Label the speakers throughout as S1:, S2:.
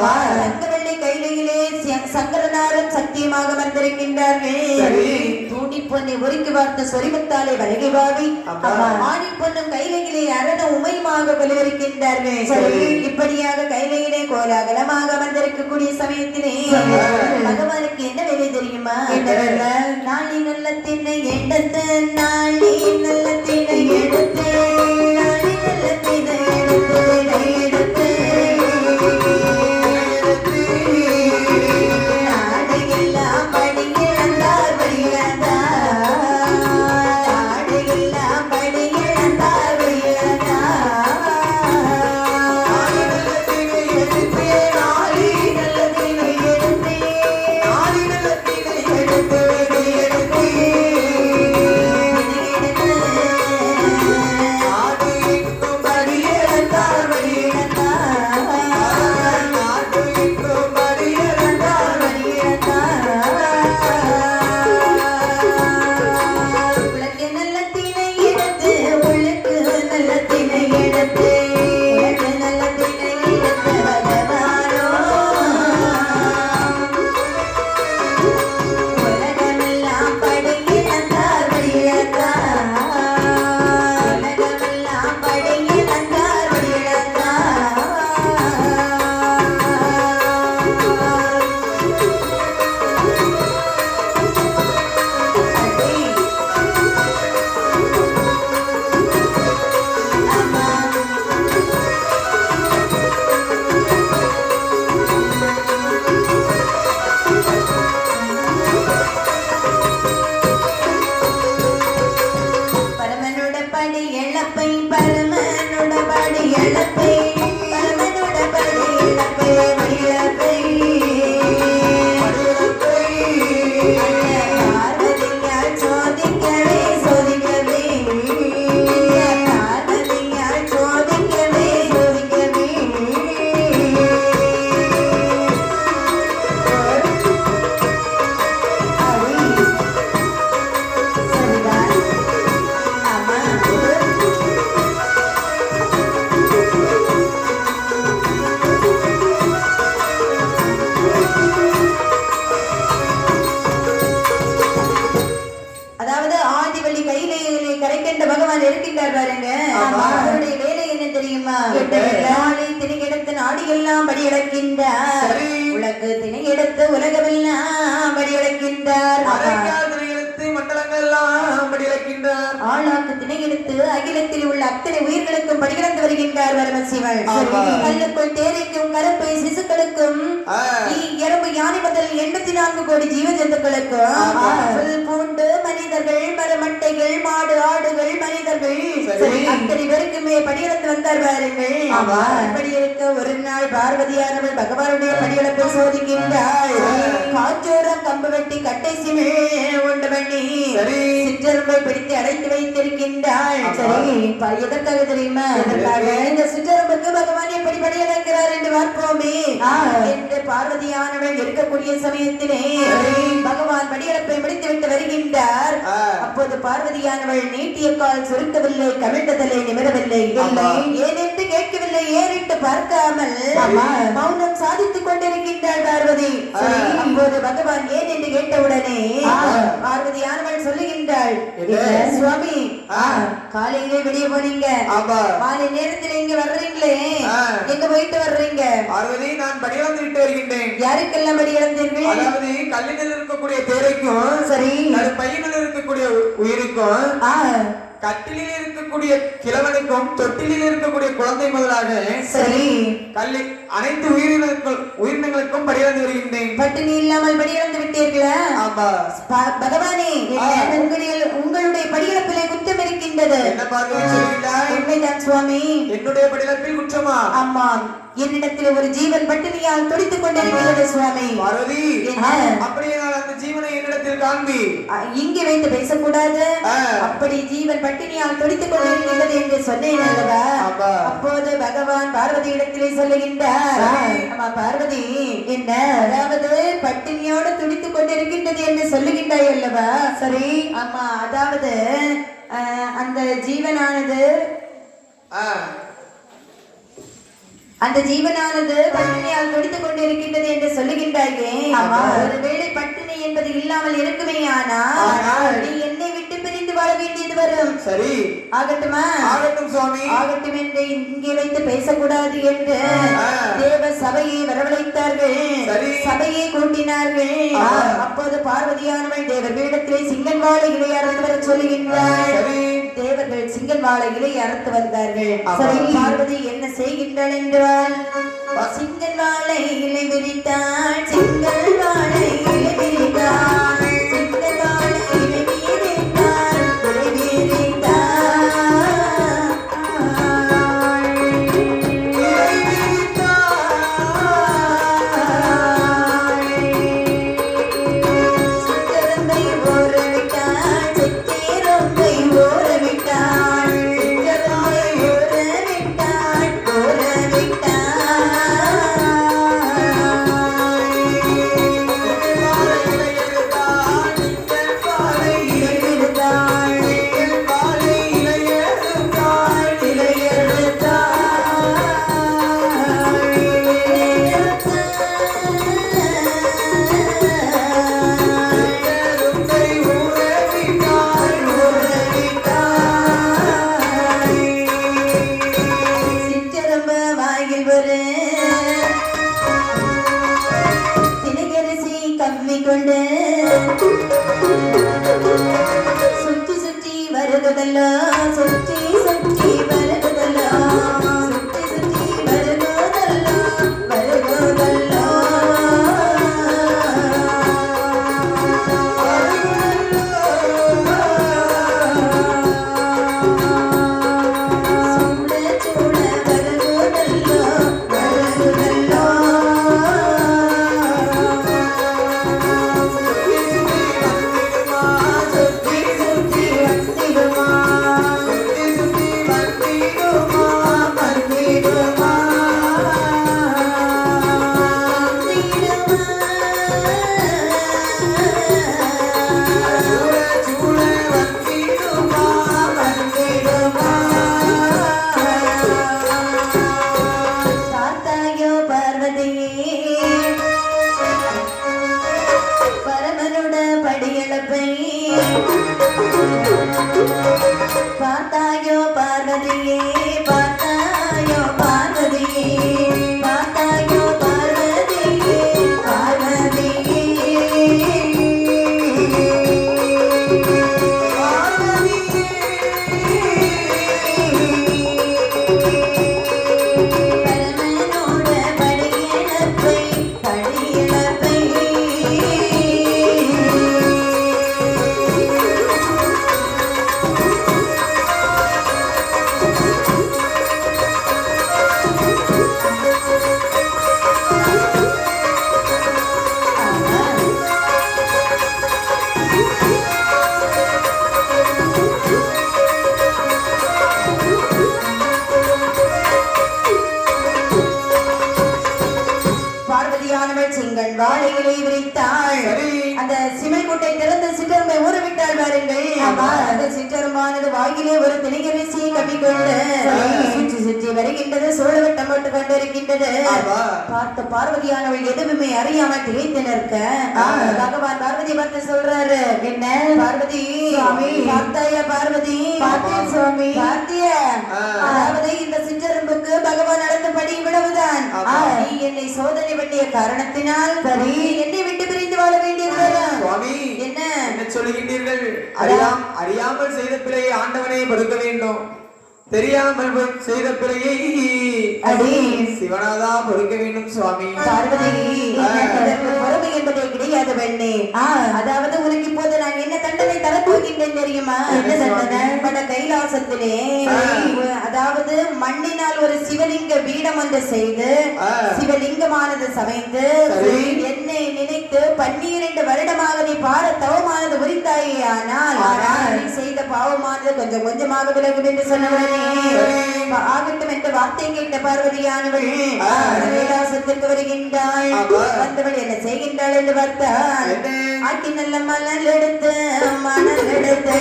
S1: தங்கவெள்ளி கையிலே சங்கரனாரும் சத்தியமாக அமர்ந்திருக்கின்றார்கள். தூண்டி பொண்ணை ஒருக்கி பார்த்த சொரிமத்தாலே வழங்கி பாவி ஆணி பொண்ணும் கையிலே அரண உமையுமாக கொலுவருக்கின்றார்கள். இப்படியாக கையிலே கோலாகலமாக அமர்ந்திருக்கக்கூடிய சமயத்திலே பகவானுக்கு என்ன வேலை தெரியுமா? நாளி நல்ல திண்ணை எடுத்து நாளி நல்ல திண்ணை எடுத்து நாளி நல்ல திண்ணை எடுத்து நாடையெல்லாம் படி இழந்தார் படி இழந்தார் நாடையெல்லாம் படி இழந்தார் படி இழந்தார் நாளி நல்ல திண்ணை எடுத்து நாளி நல்ல திண்ணை எடுத்து நாடியெல்லாம் படி இழக்கின்றார். உலகு திணை எடுத்து உலகமெல்லாம் படி இழக்கின்றார். மண்டலங்கள்லாம் படி இழக்கின்றார். ஆளாக்கு திணை எடுத்து அகிலத்தில் உள்ள அத்தனை உயிர்களுக்கும் படிகளந்து வருகின்றார் பரமசிவன். கல்லுக்குள் தேரைக்கும் கருப்பை சிசுக்களுக்கும் எறும்பு யானை முதல் 84 கோடி ஜீவ ஜந்துக்களுக்கும் பூண்டு மனிதர்கள் மரமட்டைகள் மாடு ஆடுகள் மனிதர்கள் அத்தனை பேருக்குமே படிகளந்து வந்தார் பாருங்கள். அப்படி இருக்க ஒரு நாள் பார்வதியானவள் பகவானுடைய படிகளப்பை சோதிக்கின்றாள். காற்றோரம் கம்பு வெட்டி கட்டை சிமிழ் உண்டு பண்ணி சிற்றரும்பை பிடித்து அடைத்து வைத்திருக்கின்றாள். சரி, எதற்காக தெரியுமா? இந்த சிற்றரும்புக்கு பகவான் எப்படி படியடைக்கிறார் என்று பார்ப்போமே என்று பார்வதியானவள் இருக்கக்கூடிய சமயத்திலே பகவான் படியளப்பை முடித்து விட்டு வருகின்றார். அப்போது பார்வதியானவள் நீட்டிய கால் சுருக்கவில்லை, கவிழ்ந்ததில்லை, நிமிரவில்லை, ஏனென்று கேட்கவில்லை, ஏறிட்டு பார்க்காமல் மௌனம் சாதித்துக் கொண்டிருக்கின்றாள் பார்வதி. அப்போது பகவான் ஏன் என்று கேட்டவுடனே பார்வதியானவள் சொல்லுகின்றாள், சுவாமி காலையிலே வெளியே போனீங்க, மாலை நேரத்தில் இங்க வர்றீங்களே, எங்க போயிட்டு வர்றீங்க?
S2: பார்வதி, நான் படியிழந்து விட்டு வருகின்றேன்.
S1: யாருக்கெல்லாம் படியிழந்தீர்கள்?
S2: அதாவது கல்லினில் இருக்கக்கூடிய தேரைக்கும்,
S1: சரி,
S2: பையனில் இருக்கக்கூடிய உயிருக்கும், கட்டிலில் இருக்கக்கூடிய கிழவனுக்கும் தொட்டிலில் இருக்கக்கூடிய குழந்தை முதலாக
S1: சரி
S2: கல்லி அனைத்து உயிரினங்களுக்கும் படியிழந்து வருகின்றேன்.
S1: பட்டினி இல்லாமல் படியிழந்து விட்டீர்களா?
S2: ஆமா
S1: பகவானே, உங்களுடைய படியிழப்பிலே குற்றம் இருக்கின்றது.
S2: என்ன பார்வதி சொல்கிறாய்?
S1: உண்மைதான் சுவாமி.
S2: என்னுடைய படியிழப்பில் குற்றமா?
S1: ஆமாம், என்னிடத்தில் ஒரு ஜீவன் பட்டினியால் துடித்துக் கொண்டிருக்கிறது சுவாமி.
S2: பார்வதி, அப்படியே நான் அந்த ஜீவனை என்னிடத்தில் காண்பி.
S1: இங்கே வைத்து பேசக்கூடாது. அப்படி ஜீவன் பட்டினியால் துடித்துக் கொண்டிருக்கிறது என்று சொன்னேன் அல்லவா? அப்போது பகவான் பார்வதி இடத்திலே சொல்லுகின்றார், ஆமா பார்வதி, என்ன அதாவது பட்டினியோடு துடித்துக் கொண்டிருக்கின்றது என்று சொல்லுகின்றாய் அல்லவா? சரி, ஆமா, அதாவது அந்த ஜீவனானது அந்த ஜீவனானது பட்டினியால் துடித்துக் கொண்டிருக்கின்றது என்று சொல்லுகின்றாயே. ஒருவேளை பட்டினி என்பது இல்லாமல் இருக்குமே ஆனால் நீ என்னை விட்டு பிரிந்து வாழ வேண்டியது வரும்.
S2: சரி,
S1: ஆகட்டுமா?
S2: ஆகட்டும் சுவாமி.
S1: ஆகட்டும் என்று இங்கே வைத்து பேசக்கூடாது என்று தேவ சபையை வரவழைத்தார்கள். சபையை கூட்டினார்கள். அப்போது பார்வதியானவள் தேவர் பீடத்திலே சிங்கன் வாழை இலை அறுத்து வர சொல்லுகின்றார். தேவர்கள் சிங்கன் வாழை இலை அறுத்து வந்தார்கள். பார்வதி என்ன செய்கின்றாள் என்றால் சிங்கன் வாழை இலை விரித்தாள். சிங்கன் வாழை இலை விரித்தாள். சிங்கன் வாழை இலை விரித்தாள். இலை சுற்றி சுற்றி வருகுதல்லோ, சுற்றி சுற்றி வருகுதல்லோ, சுற்றி சுற்றி வருகுதல்லோ, வருகுதல்லோ. சூட சூட வருகுதல்லோ, வருகுதல்லோ. பார்த்தாயோ பார்வதியே, பார்த்தாயோ பார்வதியே, பார்த்தாயோ பார்வதியே, பார்வதியே. பரமனோட படியிழப்பை, படியிழப்பை. சிங்கன் வாழை இலை விரித்தாள். அந்த சிமைக்குட்டை திறந்து சிற்றரும்பை ஊறவிட்டாள் பாருங்கள். அந்த சிற்றரும்பானது வாயிலே ஒரு திணிகரிசியை கப்பிக்கொண்டு சுற்றி சுற்றி வருகின்றது. சோழவட்டம் போட்டு கொண்டிருக்கின்றது. பார்த்த பார்வதியானவள் எதுவுமே அறியாமல் திகைத்து நிற்க பகவான் பார்வதி பார்த்து சொல்றாரு, என்ன பார்வதி பார்த்தாயா? பார்வதி பார்த்தேன் சுவாமி. பார்த்திய? அதாவது இந்த சிற்றரும்புக்கு பகவான் நடந்த படி இவ்வளவுதான். நீ என்னை சோதனை பண்ணிய காரணத்தினால் சரி என்னை விட்டு பிரிந்து வாழ வேண்டியது. என்ன
S2: என்ன சொல்லுகின்றீர்கள்? அறியாமல் செய்த பிழையை ஆண்டவனை பொறுக்க வேண்டும். தெரியாமல் செய்த பிழையை சிவனாதா பொறுக்க வேண்டும் சுவாமி.
S1: பார்வதி பொறுமை என்பதே கிடையாது பெண்ணே. அதாவது உனக்கு இப்போது நான் என்ன தண்டனை தர போகின்றேன் தெரியுமா? என்ன தண்டனை? பட கைலாசத்திலே அதாவது மண்ணினால் ஒரு சிவலிங்க பீடம் ஒன்று செய்து சிவலிங்கமானது சமைந்து என்னை நினைத்து 12 வருடமாக நீ பார தவமானது உரித்தாயே. ஆனால் நீ செய்த பாவமானது கொஞ்சம் கொஞ்சமாக விலகும் என்று சொன்னவனே ஆகட்டும் என்ற வார்த்தை கேட்ட பார்வதியானவள் கைலாசத்திற்கு வருகின்றாள். வந்தவள் என்ன செய்கின்றாள் என்று பார்த்தால் ஆக்கி நல்ல மணல் எடுத்து மணல் எடுத்து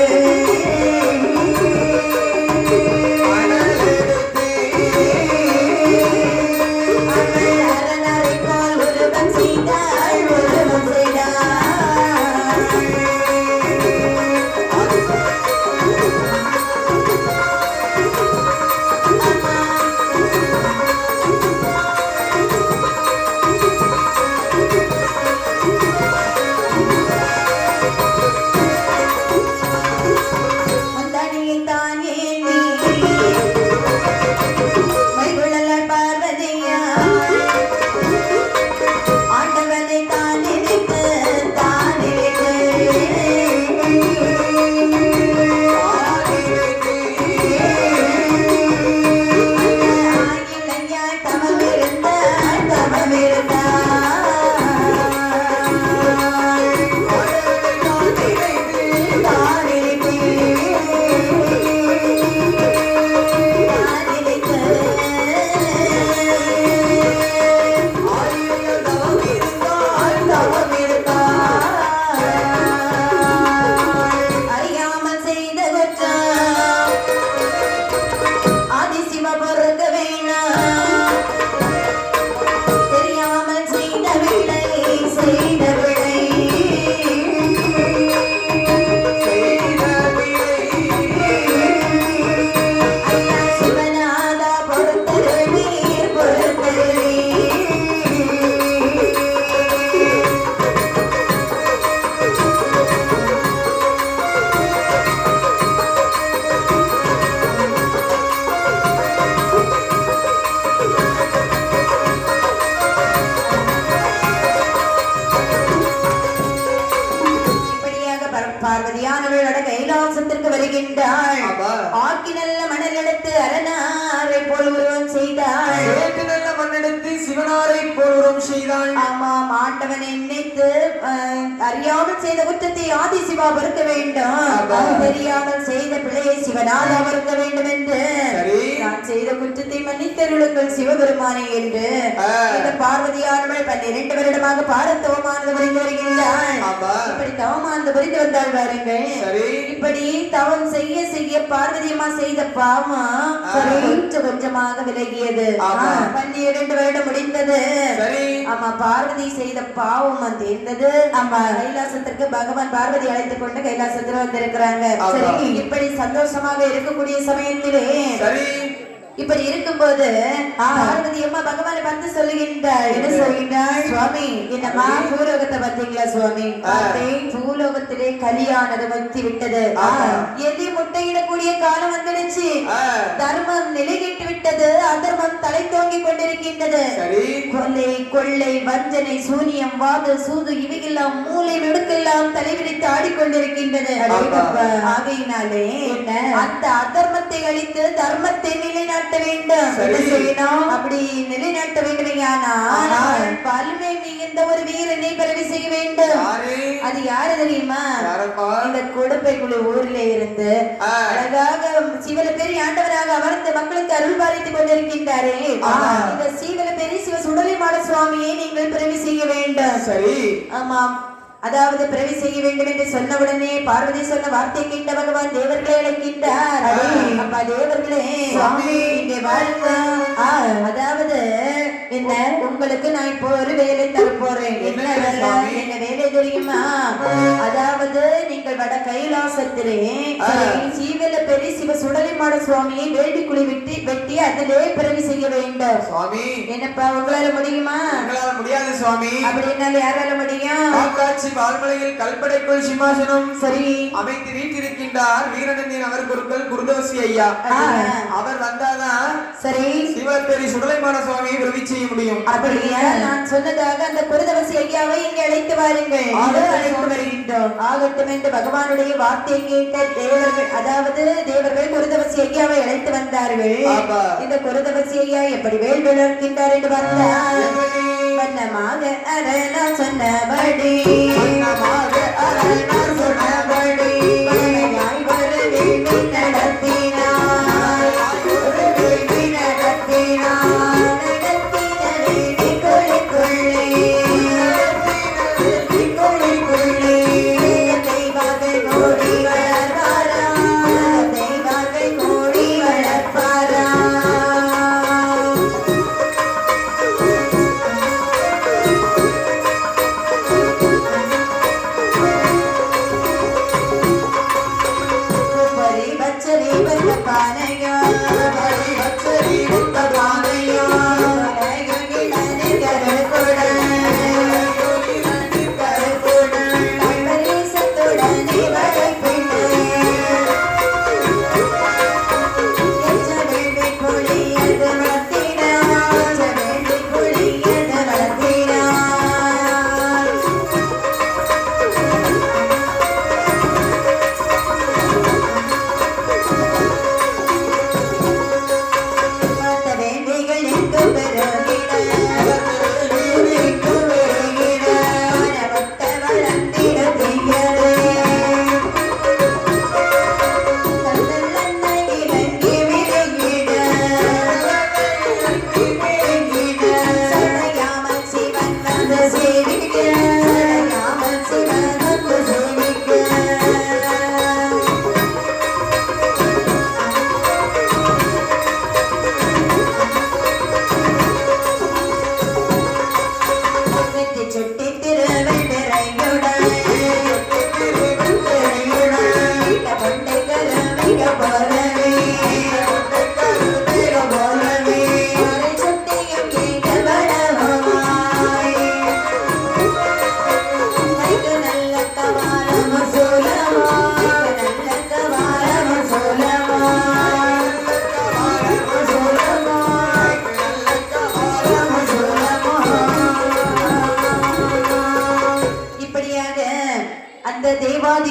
S1: பார்வதியானவள் வட கைலாசத்திற்கு வருகின்றாள்.
S2: ஆமா.
S1: ஆக்கி நல்ல மணல் எடுத்து அரணாரை போல் உருவம் செய்தாள்.
S2: சேட்டு நல்ல மண்ணெடுத்து சிவனாரை போல் உருவம் செய்தாள்.
S1: ஆமாம், ஆண்டவனை நினைத்து அறியாமல் செய்த குற்றத்தை ஆதி சிவா பொறுக்க வேண்டும்.
S2: ஆமா.
S1: தெரியாமல் செய்த பிழையை சிவனாதா பொறுக்க வேண்டும் என்று
S2: சரி.
S1: நான் செய்த குற்றத்தை மன்னித்தருளுங்கள் சிவபெருமானே என்று இந்த பார்வதியானவள் 12 வருடமாக பாரத்தவமானது புரிந்து வருகின்றாள்.
S2: ஆமா.
S1: இப்படி தவமானது புரிந்து வந்தாள் பாருங்கள்.
S2: சரி.
S1: இப்படி தவம் செய்ய செய்ய பார்வதியம்மா செய்த பாவம் கொஞ்சம் கொஞ்சமாக விலகியது.
S2: ஆமா.
S1: 12 வருடம் முடிந்தது.
S2: சரி.
S1: ஆமா, பார்வதி செய்த பாவம் தீர்ந்தது. ஆமா, கைலாசத்திற்கு பகவான் பார்வதி அழைத்துக் கொண்டு கைலாசத்தில் வந்திருக்கிறாங்க.
S2: ஆமா.
S1: சரி, இப்படி சந்தோஷமாக இருக்கக்கூடிய சமயத்திலே
S2: சரி.
S1: இப்படி இருக்கும்போது பார்வதி அம்மா பகவானை பார்த்து சொல்லுகின்றாள். என்ன சொல்கின்றாள்? சுவாமி, என்னம்மா பூலோகத்தை பார்த்தீங்களா சுவாமி? பார்த்தேன், பூலோகத்திலே கலியானது முத்தி விட்டது. எதி முட்டையிடக்கூடிய காலம் வந்துடுச்சு. தர்மம் நிலைகெட்டு விட்டது, அதர்மம் தலை தோங்கி கொண்டிருக்கின்றது. கொள்ளை கொள்ளை வஞ்சனை சூனியம் வாது சூது இவையெல்லாம் மூளை நெடுக்கெல்லாம் தலைவிரித்து ஆடிக்கொண்டிருக்கின்றது. ஆகையினாலே அந்த அதர்மத்தை அழித்து தர்மத்தை நிலைநாட்ட வேண்டும். என்ன செய்யணும்? அப்படி நிலைநாட்ட வேண்டுமையானால் பல்மை மிகுந்த ஒரு வீரனை பிறவி செய்ய வேண்டும். அது யாரு தெரியுமா? இந்த கொடுப்பைக்குழு ஊரில் இருந்து அழகாக சிவல பெரிய ஆண்டவராக அமர்ந்து மக்களுக்கு அருள் பாலித்துக் கொண்டிருக்கின்றாரே, இந்த சீவல பெரிய சிவ சுடலைமாட சுவாமியை நீங்கள் பிறவி செய்ய வேண்டும்.
S2: சரி.
S1: ஆமாம், அதாவது பிறவி செய்ய வேண்டும் என்று சொன்னவுடனே பார்வதி சொன்ன வார்த்தை கேட்ட பகவான் தேவர்களை அழைக்கின்றார். அப்பா தேவர்களே, இங்கே வாருங்க. அதாவது என்ன, உங்களுக்கு நான் இப்போ ஒரு வேலை தர போறேன். என்ன வேலை தெரியுமா? அதாவது நீங்கள் வட கைலாசத்திலே சீவல பெரிய சிவ சுடலைமாட சுவாமியை வேண்டி குழி வெட்டி அதிலே பிறவி செய்ய வேண்டும்.
S2: சுவாமி,
S1: என்னப்பா உங்களால முடியுமா?
S2: முடியாது சுவாமி.
S1: அப்படின்னால யாரால முடியும்?
S2: வால்மலையில் கல்படைக்குள் சிம்மாசனம்
S1: சரி
S2: அமைத்து வீட்டிருக்கின்றார் வீரநந்தின் அவர் குருக்கள் குருதவசி ஐயா. அவர் வந்தாதான் சரி சிவபெரி சுடலைமான சுவாமியை விரும்பி செய்ய முடியும்.
S1: அப்படியா? நான் சொன்னதாக அந்த குருதவசி ஐயாவை இங்கே அழைத்து வாருங்கள். அழைத்து வருகின்றோம். ஆகட்டும் என்று பகவானுடைய வார்த்தை கேட்ட தேவர்கள், அதாவது தேவர்கள் குருதவசி ஐயாவை அழைத்து வந்தார்கள். இந்த குருதவசி ஐயா எப்படி வேல் விளக்கின்றார் என்று பார்த்தார். வண்ணமாக அரணா சொன்னபடி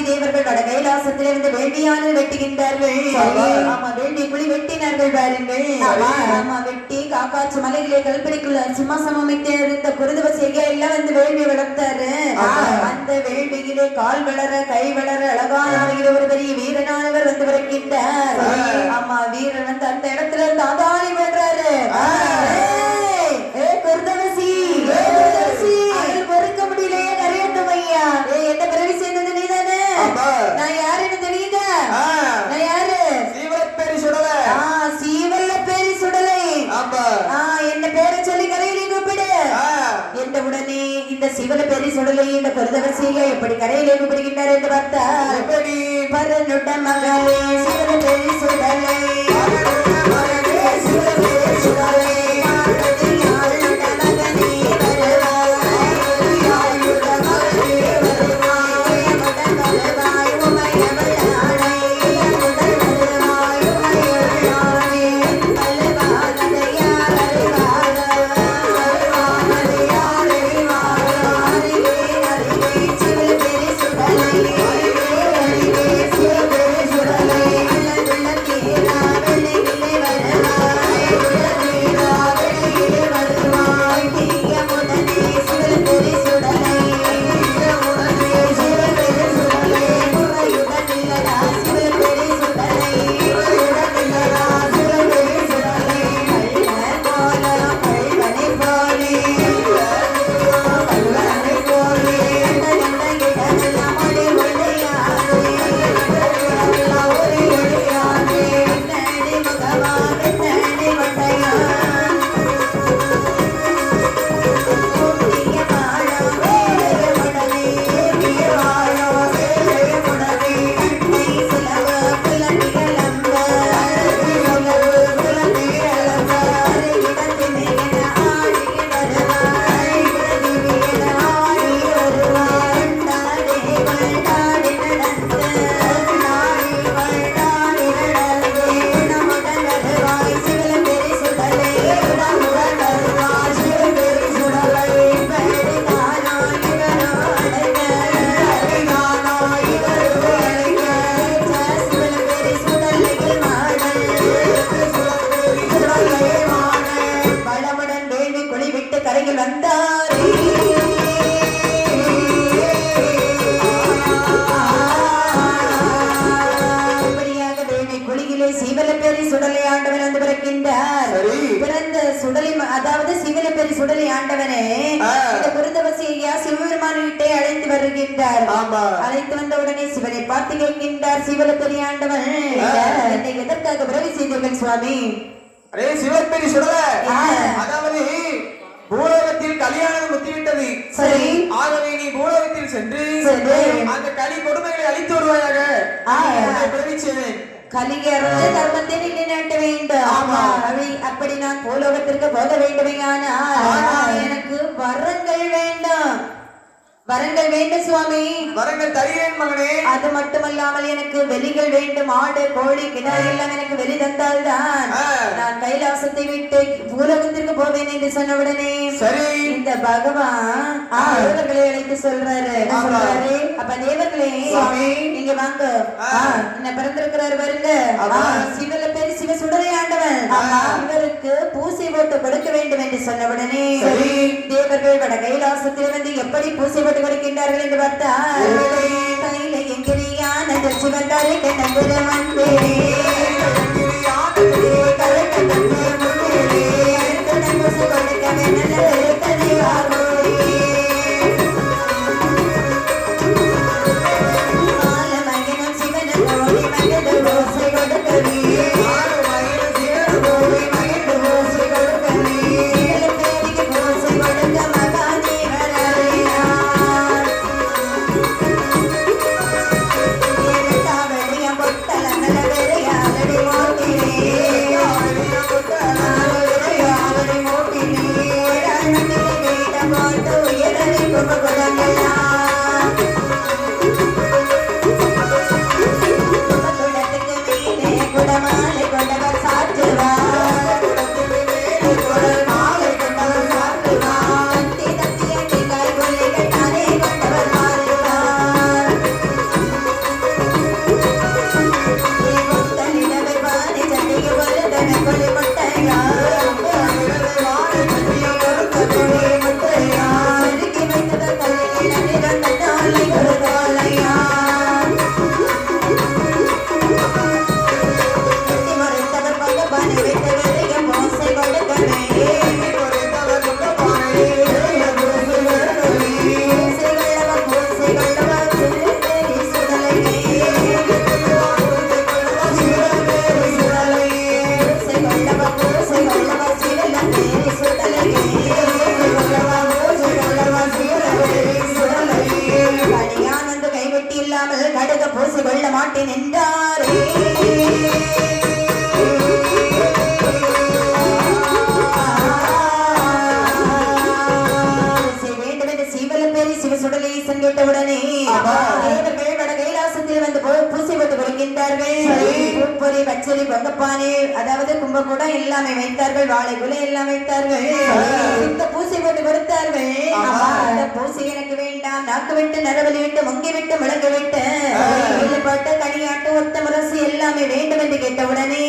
S1: தேவர்கள் வட கைலாசத்திலிருந்து வேள்வியானது வெட்டுகின்றார்கள். ஆமா, வேள்வி குழி வெட்டினார்கள் பாருங்கள். ஆமா, வெட்டி காக்காட்சி மலையிலே கல்படிக்குள்ள சிம்மாசனம் அமைத்து இருந்த குருதவசி ஐயா எல்லாம் வந்து வேள்வி வளர்த்தாரு. அந்த வேள்வியிலே கால் வளர கை வளர அழகான ஒரு பெரிய வீரனானவர் வந்து வருகின்றார். ஆமா, வீரன் வந்து அந்த இடத்துல தாதாளி பண்றாரு. குருதவசி பொறுக்க முடியலையே நிறையட்டும் ஐயா. என்ன பிறவி சேர்ந்தது நீதானே? நான் யாருன்னு தெரியுத? நான் யாரு?
S2: சீவலப்பேரி சுடலை.
S1: சீவல்லப்பேரி சுடலை. என்ன பேரை சொல்லி கரையிலே கூப்பிடு. என்ற உடனே இந்த சிவலப்பேரி சுடலை இந்த குருதவசியை எப்படி கரையிலே கூப்பிடுகின்றார் என்று பார்த்தால், எப்படி பரனுட மகளே சிவலப்பேரி சுடலை, சிவலப்பேரி சுடலை சிவலப்பேரி சுடலை ஆண்டவன் வந்து பிறக்கின்றார். பிறந்த சுடலை, அதாவது சிவலப்பேரி சுடலை ஆண்டவனே இந்த குருதவசி ஐயா சிவபெருமானிட்டே அழைத்து வருகின்றார். அழைத்து வந்த உடனே சிவனை பார்த்து கேட்கின்றார் சிவலப்பேரி ஆண்டவன், என்னை எதற்காக பிறவி செய்தீர்கள் சுவாமி?
S2: அரே சிவலப்பேரி சுடலை, அதாவது பூலோகத்தில் கல்யாணம் முத்திவிட்டது. சரி, ஆகவே நீ பூலோகத்தில் சென்று அந்த கலி கொடுமைகளை அழித்து வருவாயாக. பிறவி செய்தேன்.
S1: கலிகரது தர்மத்தை நிலைநாட்ட வேண்டும். அப்படி நான் பூலோகத்திற்கு போக வேண்டுமே, ஆனால் எனக்கு வரங்கள் வேண்டும். வரங்கள் வேண்டும் சுவாமி.
S2: வரங்கள் தருகிறேன் மகனே.
S1: அது மட்டுமல்லாமல் எனக்கு வெளிகள் வேண்டும். ஆடு கோழி கிணறு எல்லாம் எனக்கு வெளி தந்தால்தான் நான் கைலாசத்தை விட்டு பூலோகத்திற்கு போவேன் என்று சொன்ன உடனே
S2: சரி
S1: இந்த பகவான் தேவர்களை அழைத்து சொல்றாரு. அப்ப தேவர்களே நீங்க வாங்க, என்ன பிறந்திருக்கிறாரு பாருங்க, சிவலப்பேரி சிவ சுடலை ஆண்டவன், இவருக்கு பூசை போட்டு கொடுக்க வேண்டும் என்று சொன்ன உடனே தேவர்கள் வட கைலாசத்தில் வந்து எப்படி பூசை போட்டு கொடுக்கின்றார்கள் என்று பார்த்தால், கையில எங்கிரியான சிவந்தாரை கண்டங்குற வந்தே பொட்டல கடுக பூசி கொள்ள மாட்டேன் என்றாரே சிவசுடலேசன் கேட்டவுடனே தேவர்கள் வட கைலாசத்தில் வந்து பூசி போட்டு கொடுக்கின்றார்கள். பூப்பொறி பச்சரி பொங்கப்பானை அதாவது கும்பகூடம் எல்லாமே வைத்தார்கள். வாழை குலை எல்லாம் வைத்தார்கள். இந்த பூசி போட்டு கொடுத்தார்கள். அந்த பூசி எனக்கு வேண்டாம். நாக்கு விட்டு நரவலி விட்டு முங்கி விட்டு முழங்க விட்டு பட்ட கனியாட்டு ஒத்த முரசு எல்லாமே வேண்டும் என்று கேட்டவுடனே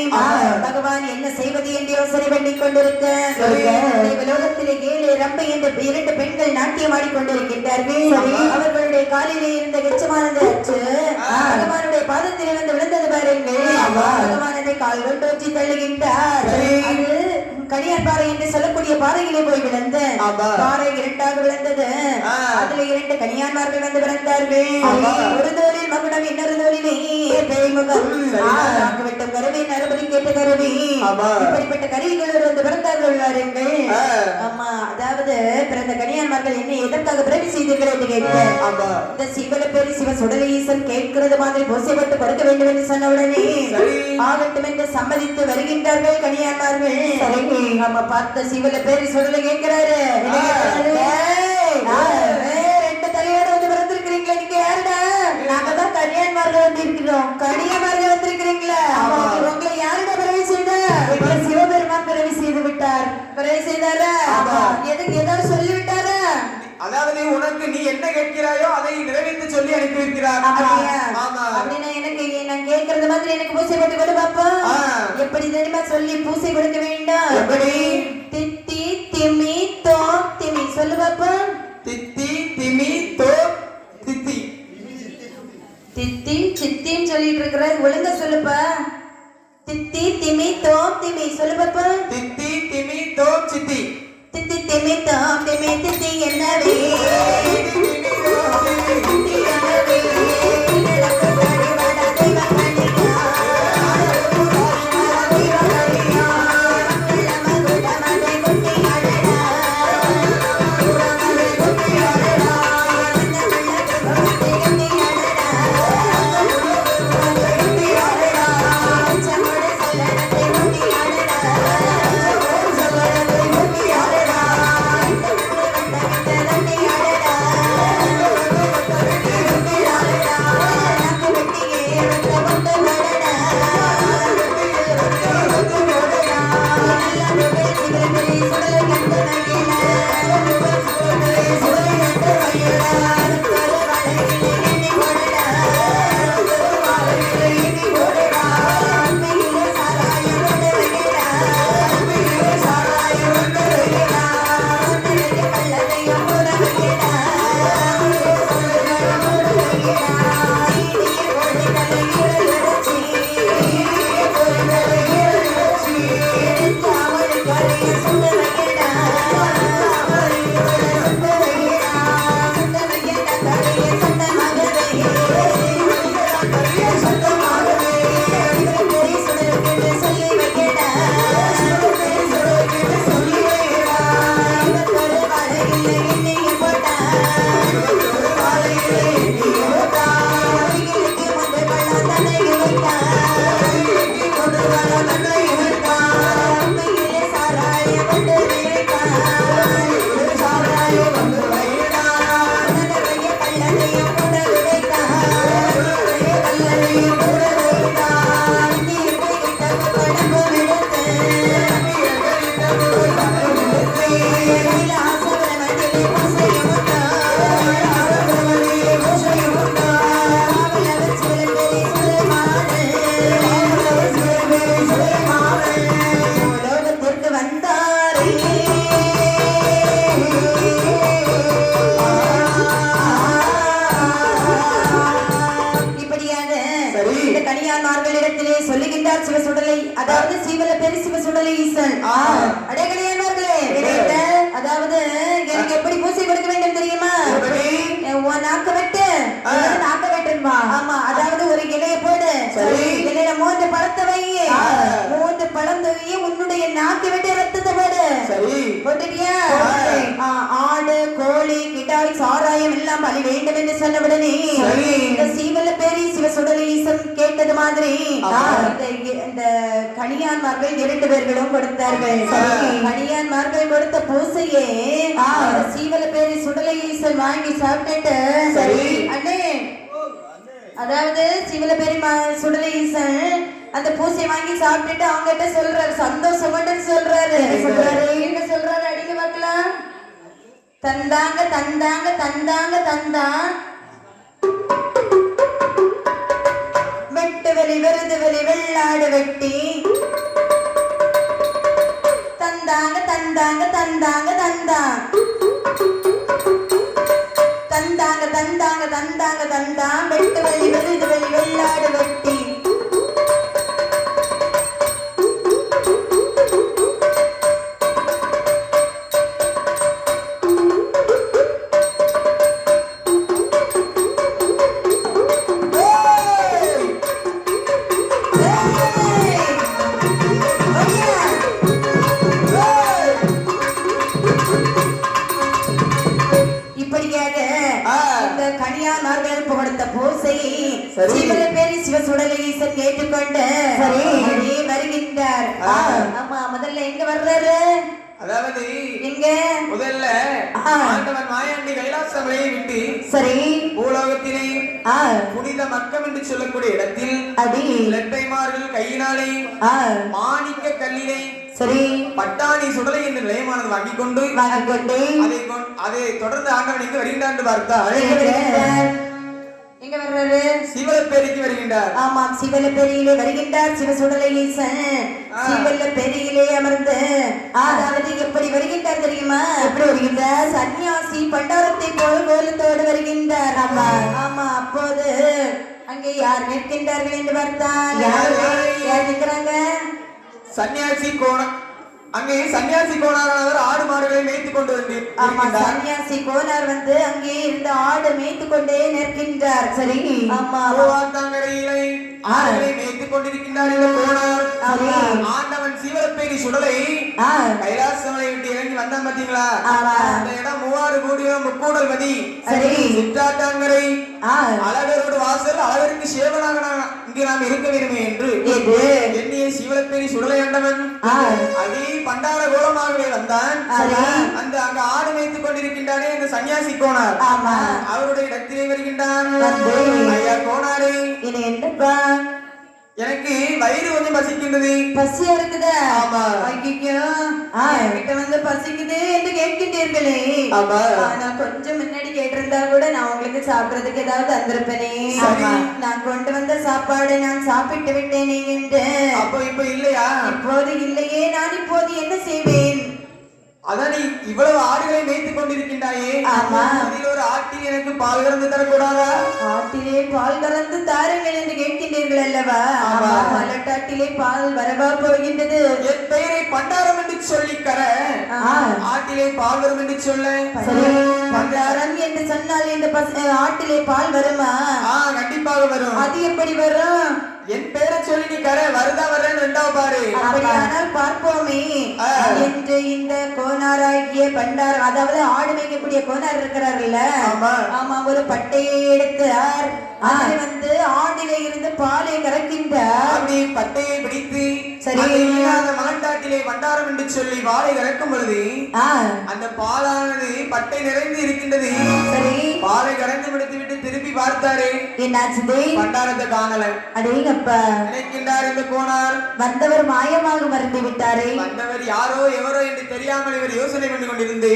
S1: பகவான் என்ன செய்வது என்று யோசனை பண்ணி கொண்டிருக்க உலகத்திலே கேளு ரம்பை என்ற 2 பெண்கள் நாட்டியம் ஆடிக்கொண்டிருக்கின்றார்கள். அவர்களுடைய காலிலே இருந்த கெச்சமானது அச்சு பகவானுடைய பாதத்திலே வந்து விழுந்தது பாருங்கள். பகவானதை கால் கொண்டு வச்சு தள்ளுகின்றார். அது கடியார் பாறை என்று சொல்லக்கூடிய பாறையிலே போய் விழுந்து பாறை 2ஆக விழுந்தது. அதுல 2 கனியான்மார்கள் வந்து விழுந்தார்கள். ஒரு தோளில் மகுடம் இன்னொரு தோளிலே பேய்முகம் நாக்கு விட்டும் கருவி நரபலி கேட்ட கருவி இப்படிப்பட்ட கருவிகளோடு வந்து பிறந்தார்கள் வாருங்கள். ஆமா அதாவது பிறந்த கனியான்மார்கள் என்ன எதற்காக பிறவி செய்தீர்கள் என்று கேட்க இந்த சிவல பேரு சிவ சுடலீசன் கேட்கிறது மாதிரி பூசைப்பட்டு கொடுக்க வேண்டும் என்று சொன்ன உடனே ஆகட்டும் என்று சம்மதித்து வருகின்றார்கள் கனியான்மார்கள். நம்ம பார்த்த சிவல பேரு சுடலை கேட்கிறாரு. 2 தலையோட வந்து பிறந்திருக்கிறீங்களா? நீங்க யாருடா? நாங்க தான் கனியான்மார்கள் வந்து இருக்கிறோம். கனியான்மார்கள் வந்திருக்கிறீங்களா? உங்களை யாருடா பிறவி செய்த? சிவபெருமான் பிறவி செய்து விட்டார். பிறவி செய்தாரா? எதுக்கு ஏதாவது சொல்லிவிட்டாரா?
S2: அதாவது உனக்கு நீ என்ன கேட்கிறாயோ அதை நிறைவேற்றி சொல்லி அனுப்பி வைக்கிறார்.
S1: அப்படின்னா எனக்கு நான் கேட்கறது மாதிரி எனக்கு பூசை போட்டு கொடு பாப்பா. எப்படி தெரியுமா சொல்லி பூசை கொடுக்க வேண்டாம்?
S2: எப்படி?
S1: தித்தி திமி தோ திமி சொல்லு பாப்பா.
S2: தித்தி திமி தோ தித்தி
S1: தித்தி சித்தின்னு சொல்லிட்டு இருக்கிற ஒழுங்கா சொல்லுப்பா. தித்தி திமி தோ திமி சொல்லு பாப்பா.
S2: தித்தி திமி தோ சித்தி
S1: தித்தி திமி தோ திமி தித்தி என்னவே சிவசுடலை அதாவது சீவல பேரு சிவசுடலை ஈசன் அடைகளையானவர்களே அதாவது எனக்கு எப்படி பூசை கொடுக்க வேண்டும் தெரியுமா? நாக்க வெட்டு நாக்க வெட்டுமா? ஆமா அதாவது ஒரு இலைய போடு. இலையில 3 பழத்தை வை. 3 பழம் தூக்கி உன்னுடைய நாக்கு வெட்டி ரத்தத்தை போடு. போட்டுட்டியா? ஆடு கோழி கிடாய் சாராயம் எல்லாம் பலி வேண்டும் என்று சொன்னவுடனே இந்த சீவலப்பேரி சிவசுடலை ஈசன் கேட்டது மாதிரி இந்த கணியான்மார்கள் 2 பேர்களும் கொடுத்தார்கள். கணியான்மார்கள் கொடுத்த பூசையே சீவலப்பேரி சுடலை ஈசன் வாங்கி சாப்பிட்டுட்டு அண்ணே, அதாவது சிவலப்பேரி சுடலை ஈசன் அந்த பூசை வாங்கி சாப்பிட்டுட்டு அவங்க கிட்ட சொல்றாரு, சந்தோஷப்பட்டு சொல்றாரு. என்ன சொல்றாரு அடிக்க பார்க்கலாம். தந்தாங்க தந்தாங்க தந்தாங்க தந்தான் வெட்டு வெளி வெறுது வெளி வெள்ளாடு வெட்டி தந்தாங்க தந்தாங்க தந்தாங்க தந்தான் தந்தாங்க தந்தாங்க தந்தாங்க தந்தான் வெட்டு வெளி வெறுது வெளி வெள்ளாடு வெட்டி சிவசுடலை ஈசன் கேட்டுக்கொண்டு வருகின்றார். ஆமா, முதல்ல எங்க வர்றாரு?
S2: அதாவது
S1: எங்க
S2: முதல்ல ஆண்டவன் மாயாண்டி கைலாசமலையை விட்டு
S1: சரி
S2: பூலோகத்திலே புனித மக்கம் என்று சொல்லக்கூடிய இடத்தில் லெட்டைமார்கள் கையினாலே மாணிக்க கல்லினை
S1: சரி
S2: பட்டாணி சுடலை என்ற நிலையமானது வாங்கிக் கொண்டு அதை தொடர்ந்து ஆண்டவன் எங்கு வருகின்றார் என்று பார்த்தால்
S1: எங்க வர்றாரு?
S2: சிவலப்பேரிக்கு வருகின்றார்.
S1: ஆமாம், சிவலப்பேரியிலே வருகின்றார் சிவசுடலை ஈசன். சிவலப்பேரியிலே அமர்ந்து அதாவது எப்படி வருகின்றார் தெரியுமா? எப்படி வருகின்றார்? சன்னியாசி பண்டாரத்தை போல் கோலத்தோடு வருகின்றார். ஆமா ஆமா. அப்போது அங்கே யார் நிற்கின்றார்கள் என்று பார்த்தால் யார் நிற்கிறாங்க?
S2: சன்னியாசி கோணம். அங்கே சன்னியாசி கோனார் ஆடு மாடுகளை மேய்த்துக் கொண்டு
S1: சன்னியாசி கோனார் வந்து அங்கே இருந்து ஆடு மேய்த்து கொண்டே நிற்கின்றார். சரி ஆமா.
S2: தங்கரையிலே ஆடுகளை மேய்த்துக் கொண்டிருக்கின்றார் இந்த கோனார். ஆண்டவன் சிவலப்பேரி சுடலை கைலாசமலை விட்டு இறங்கி வந்தான் பாத்தீங்களா? அந்த இடம் 3000 கோடியும் முக்கூடல்வதி.
S1: சரி
S2: சிற்றாட்டங்கரை அழகரோடு வாசல் அழகருக்கு சேவனாக இங்கே நாம் இருக்க வேண்டுமே என்று எண்ணிய சிவலப்பேரி சுடலை ஆண்டவன் அதே பண்டார கோலமாகவே வந்தான். அந்த அங்க ஆடு மேய்த்துக் கொண்டிருக்கின்றானே இந்த சன்னியாசி கோனார் அவருடைய இடத்திலே வருகின்றான். ஐயா கோனாரே,
S1: என்னப்பா
S2: எனக்கு வயிறு கொஞ்சம் பசிக்கின்றது.
S1: பசியா இருக்குதா?
S2: ஆமா.
S1: கிட்ட வந்து பசிக்குது என்று கேட்கின்றீர்களே. நான் கொஞ்சம் முன்னாடி கேட்டிருந்தா கூட நான் உங்களுக்கு சாப்பிடுறதுக்கு ஏதாவது தந்திருப்பேனே. நான் கொண்டு வந்த சாப்பாடு நான் சாப்பிட்டு விட்டேனே என்று.
S2: அப்போ இப்ப இல்லையா?
S1: இப்போது இல்லையே. நான் இப்போது என்ன செய்வேன்?
S2: அதான் நீ இவ்வளவு ஆடுகளை மேய்த்துக் கொண்டிருக்கின்றாயே, அதில் ஒரு ஆட்டில் எனக்கு பால் கறந்து தரக்கூடாதா?
S1: ஆட்டிலே பால் கறந்து தாருங்கள் என்று கேட்கின்றீர்கள் அல்லவா? மலட்டாட்டிலே பால் வரவா போகின்றது.
S2: என் பெயரை பண்டாரம் என்று சொல்லிக்கர ஆட்டிலே பால் வரும் என்று சொல்ல.
S1: பண்டாரம் என்று சொன்னால் இந்த ஆட்டிலே பால் வருமா?
S2: கண்டிப்பாக வரும்.
S1: அது எப்படி வரும்?
S2: என் பேரை சொல்லி நீ கரை வருதா வரேன்னு ரெண்டாவது பாரு.
S1: அப்படியானால் பார்ப்போமே என்று இந்த கோனாராகிய பண்டார், அதாவது ஆடு மேய்க்கக்கூடிய கோனார் இருக்கிறார்கள். ஆமா, ஒரு பட்டையை எடுத்தார். அதை வந்து ஆடிலே இருந்து பாலை கறக்கின்றார்.
S2: பட்டையை பிடித்து
S1: சரி
S2: மலட்டாட்டிலே பண்டாரம் என்று சொல்லி பாலை கறக்கும் பொழுது அந்த பாலானது பட்டை நிறைந்து இருக்கின்றது.
S1: சரி
S2: பாலை கறந்து விடுத்து விட்டு திரும்பி பார்த்தாரு.
S1: என்னாச்சு?
S2: பண்டாரத்தை காணல.
S1: அடேங்கப்பா,
S2: நினைக்கின்றார் இந்த கோனார்.
S1: வந்தவர் மாயமாக மறந்து விட்டாரே.
S2: வந்தவர் யாரோ எவரோ என்று தெரியாமல் இவர் யோசனை பண்ணி கொண்டிருந்து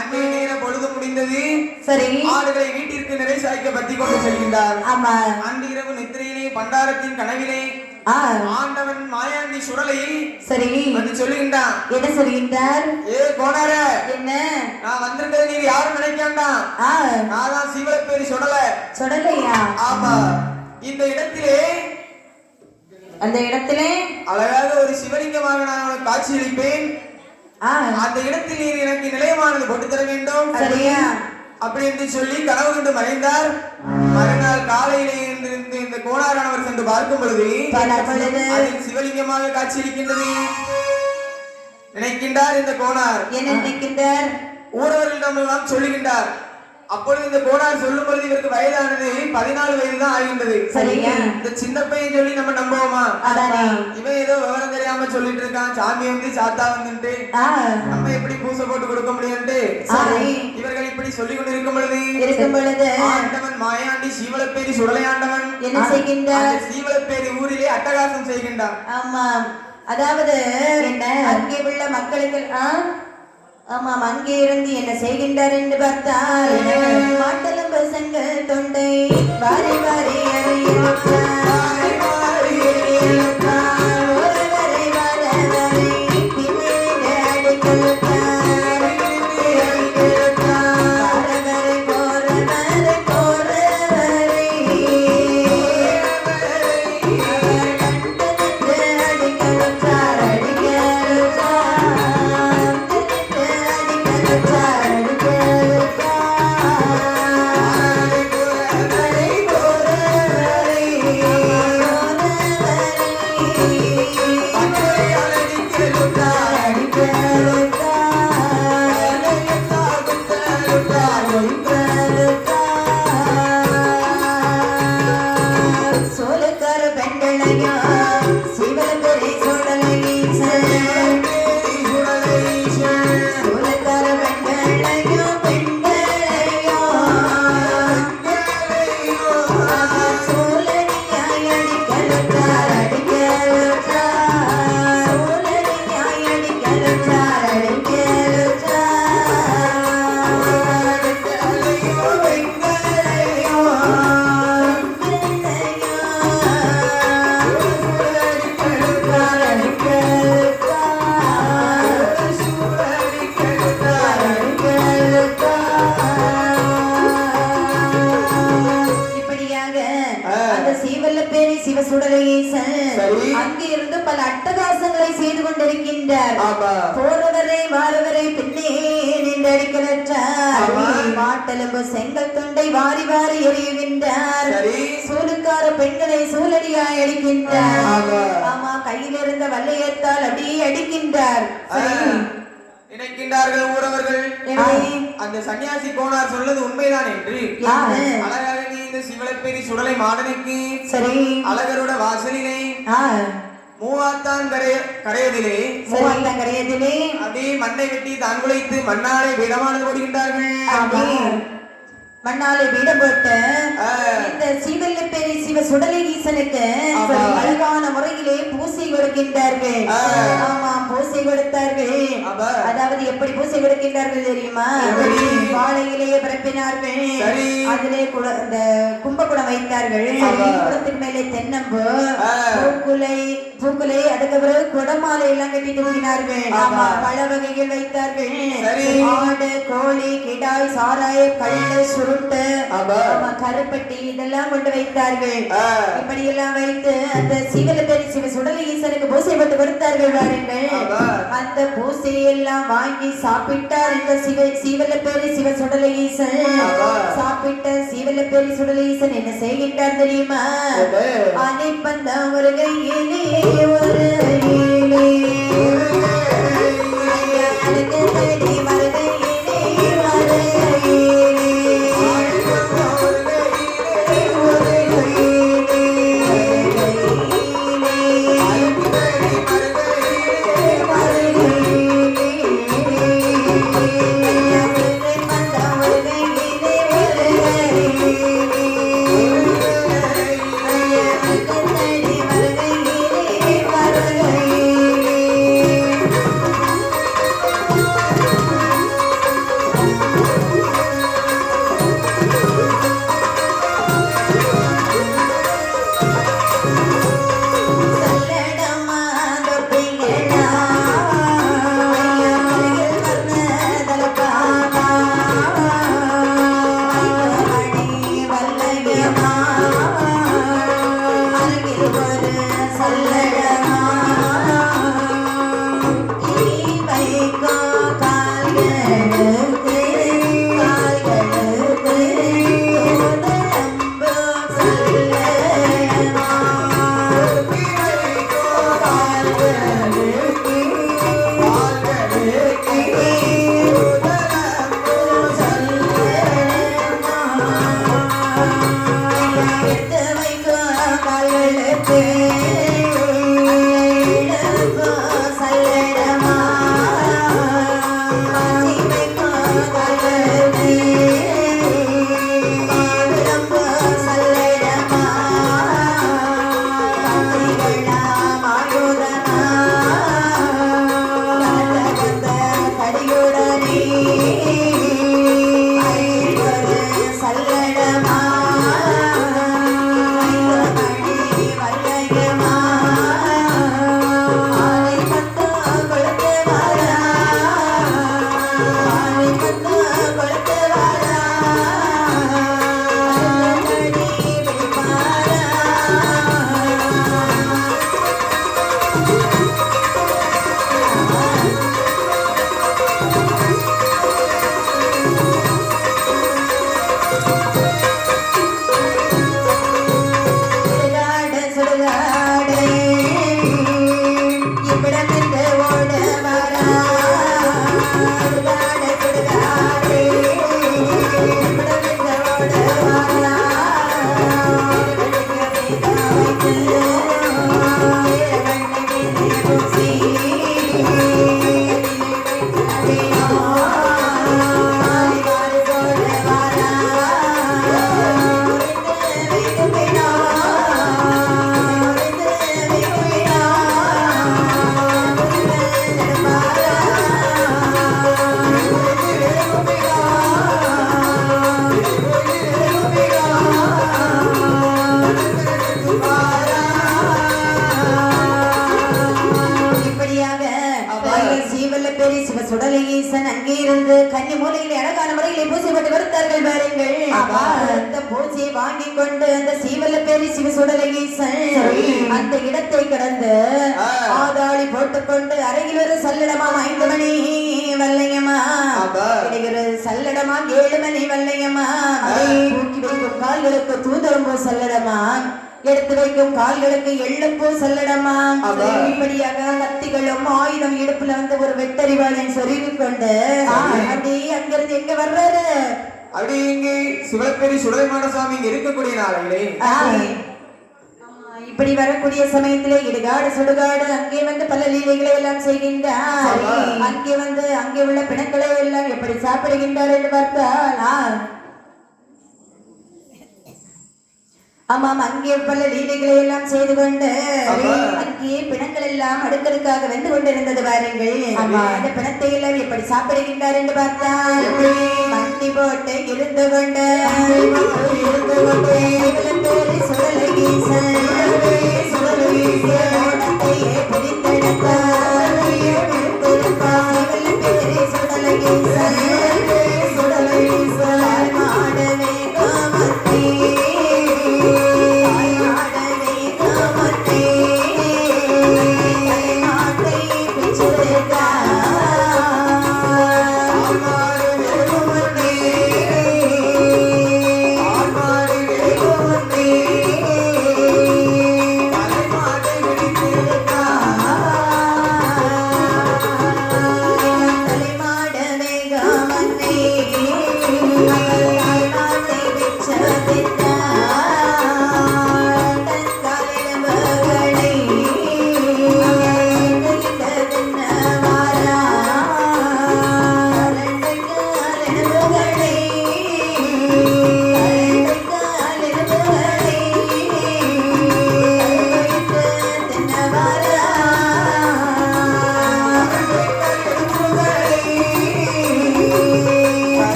S2: அன்றைய நேரம் பொழுது முடிந்தது.
S1: சரி
S2: ஆடுகளை வீட்டிற்கு நிறை சாய்க்க பத்தி கொண்டு செல்கின்றார்.
S1: ஆமா,
S2: அன்று இரவு நித்திரையிலே பண்டாரத்தின் கனவிலே ஆண்டவன் மாயாண்டி சுடலை
S1: சரி
S2: வந்து சொல்லுகின்றான்.
S1: என்ன சொல்லுகின்றார்?
S2: ஏ கோனார,
S1: என்ன
S2: நான் வந்திருக்கிறது நீர் யாரும் நினைக்காண்டாம். நான் தான் சிவலப்பேரி சுடலையா? ஆமா. இந்த இடத்திலே
S1: அந்த இடத்திலே
S2: அழகாக ஒரு சிவலிங்கமாக நான் காட்சியளிப்பேன். அந்த இடத்தில் நீர் எனக்கு நிலையமானது கொண்டு தர வேண்டும்.
S1: சரியா?
S2: அப்படி என்று சொல்லி கனவு கண்டு மறைந்தார். மறுநாள் காலையிலே இருந்து இந்த கோனாரானவர் சென்று பார்க்கும் பொழுது அதில் சிவலிங்கமாக காட்சியளிக்கின்றது. நினைக்கின்றார் இந்த கோனார்.
S1: என்ன நினைக்கின்றார்?
S2: ஊரவர்களிடம் எல்லாம் சொல்லுகின்றார். அப்பொழுது இந்த கோனார் சொல்லும் பொழுது இவருக்கு வயதானது 14 வயது தான் ஆகின்றது.
S1: சரியா?
S2: இந்த சின்ன பையன் சொல்லி நம்ம நம்புவோமா?
S1: அதானே.
S2: இவன் ஏதோ விவரம் தெரியாம சொல்லிட்டு இருக்கான், சாமி வந்து சாத்தா வந்துட்டு நம்ம எப்படி பூசை போட்டு கொடுக்க முடியும்ட்டு இவர்கள் இப்படி சொல்லி கொண்டு இருக்கும் பொழுது ஆண்டவன் மாயாண்டி சீவலப்பேரி சுடலையாண்டவன்
S1: என்ன செய்கின்றார்?
S2: சீவலப்பேரி ஊரிலே அட்டகாசம் செய்கின்றான்.
S1: ஆமா, அதாவது அங்கே உள்ள மக்களுக்கு ஆமாம், அங்கே இருந்து என்ன செய்கின்றார் என்று பார்த்தால் மாட்டலும் பசங்கள் தொண்டை வாரி வாரி அறியலுக்கார். அங்கே இருந்து பல அட்டகாசங்களை செய்து கொண்டிருக்கின்றார். போறவரை வாரவரை பின்னே நின்றடிக்கிறார். மாட்டெலும்பு செங்கல் தொண்டை வாரி வாரி எறியுகின்றார். சூலுக்கார பெண்களை சூழலியாய் அடிக்கின்றார். ஆமா, கையில் இருந்த வல்லையத்தால் அப்படியே அடிக்கின்றார்.
S2: நினைக்கின்றார்கள் ஊரவர்கள், அந்த சன்னியாசி கோனார் சொல்வது உண்மைதான் என்று. அழகாக நீ இந்த சிவலப்பேரி சுடலை மாடனுக்கு அழகரோட வாசலிலே மூவாத்தான் கரையதிலே அப்படியே மண்ணை வெட்டி தான் குலைத்து மண்ணாலே பீடமானது போடுகின்றார்கள்.
S1: மண்ணாலே வீடம் போட்டு இந்த சிவலப்பேரி சிவ சுடலை ஈசனுக்கு அழகான முறையிலே பூசை கொடுக்கின்றார்கள். ஆமா, பூசை கொடுத்தார்கள். அதாவது எப்படி பூசை கொடுக்கின்றார்கள் தெரியுமா? வாழையிலே பரப்பினார்கள். அதிலே இந்த கும்பகுடம் வைத்தார்கள். குடத்தின் மேலே தென்னம்பு பூக்குலை அதுக்கு பிறகு குடமாலை எல்லாம் கட்டிட்டு போயினார்கள். ஆமா, பல வகைகள் வைத்தார்கள். ஆடு, கோழி, கிடாய், சாராய, கள்ளு, சுருட்டு, கருப்பட்டி இதெல்லாம் கொண்டு வைத்தார்கள். இப்படி எல்லாம் வைத்து அந்த சிவலப்பேரி சிவ சுடலை ஈசனுக்கு பூசை போட்டு கொடுத்தார்கள். பாருங்கள், அந்த பூசையை எல்லாம் வாங்கி சாப்பிட்டார் இந்த சிவலப்பேரி சிவ சுடலை ஈசன். சாப்பிட்ட சிவலப்பேரி சுடலை ஈசன் என்ன செய்கின்றார் தெரியுமா? அனைப்பந்த ஒரு கையிலே ஒரு சுடலை ஈசன் அங்கே இருந்து கன்னி மூலையிலே அழகான முறையிலே பூசைப்பட்டு வருத்தார்கள் பாருங்கள் அந்த பூஜையை வாங்கி கொண்டு அந்த சீவல்ல பேரி சிவ சுடலை ஈசன் அந்த இடத்தை கடந்து ஆதாளி போட்டுக்கொண்டு அருகில் ஒரு சல்லடமா 5 மணி வல்லையம்மா சல்லடமா 7 மணி வல்லையம்மா தூக்கி வைக்கும் கால்களுக்கு தூதரம்போ சல்லடமா எடுத்து வைக்கும் கால்களுக்கு எள்ளப்போ சல்லடமா இப்படியாக கத்திகளும் ஆயுதம் இடுப்புல வந்து ஒரு வெட்டறிவாளன் சொருகி கொண்டு அப்படி அங்கிருந்து எங்க வர்றாரு
S2: அப்படி இங்கே சிவப்பெரி சுடலைமாடசாமி இங்க இருக்கக்கூடிய நாளையிலே
S1: இப்படி வரக்கூடிய சமயத்திலே இடுகாடு சுடுகாடு அங்கே வந்து பல லீலைகளை எல்லாம் செய்கின்றார் அங்கே வந்து அங்கே உள்ள பிணக்களை எல்லாம் எப்படி சாப்பிடுகின்றார் என்று பார்த்தால் ஆமாம் அங்கே பல லீலைகளை எல்லாம் செய்து கொண்டு அங்கே பிணங்கள் எல்லாம் அடுக்கடுக்காக வெந்து கொண்டிருந்தது பாருங்கள் அந்த பிணத்தை எல்லாம் எப்படி சாப்பிடுகின்றார் என்று பார்த்தால் மண்டி போட்டு இருந்து கொண்டு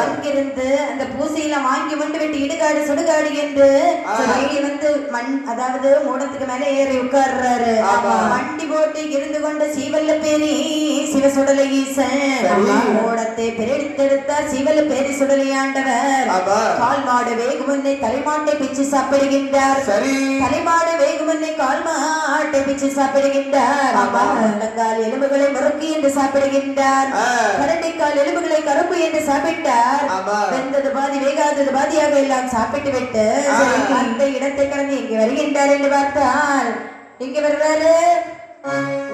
S1: அங்கிருந்து அந்த பூசையில வாங்கி கொண்டு விட்டு இடுகாடு சுடுகாடு என்று வந்து மண் அதாவது மூடத்துக்கு மேல ஏறி உட்கார்றாரு வண்டி போட்டு இருந்து கொண்டு சீவல்ல பேரி சிவ சுடலை ஈசன் மூடத்தை பெருத்தெடுத்தார் சீவல்ல பேரி சுடலை ஆண்டவர் கால் மாடு வேகு முன்னே தலைமாட்டை பிச்சு சாப்பிடுகின்றார் தலைமாடு வேகு முன்னே கால் மாட்டை பிச்சு சாப்பிடுகின்றார் கால் எலும்புகளை முறுக்கி என்று சாப்பிடுகின்றார் கரண்டைக்கால் எலும்புகளை கருப்பு என்று சாப்பிட்டார் வெந்தது பாதி வேகாதது பாதியாக எல்லாம் சாப்பிட்டு விட்டு அந்த இடத்தை கடந்து இங்கே வருகின்றார் என்று பார்த்தால் இங்க வர்றாரு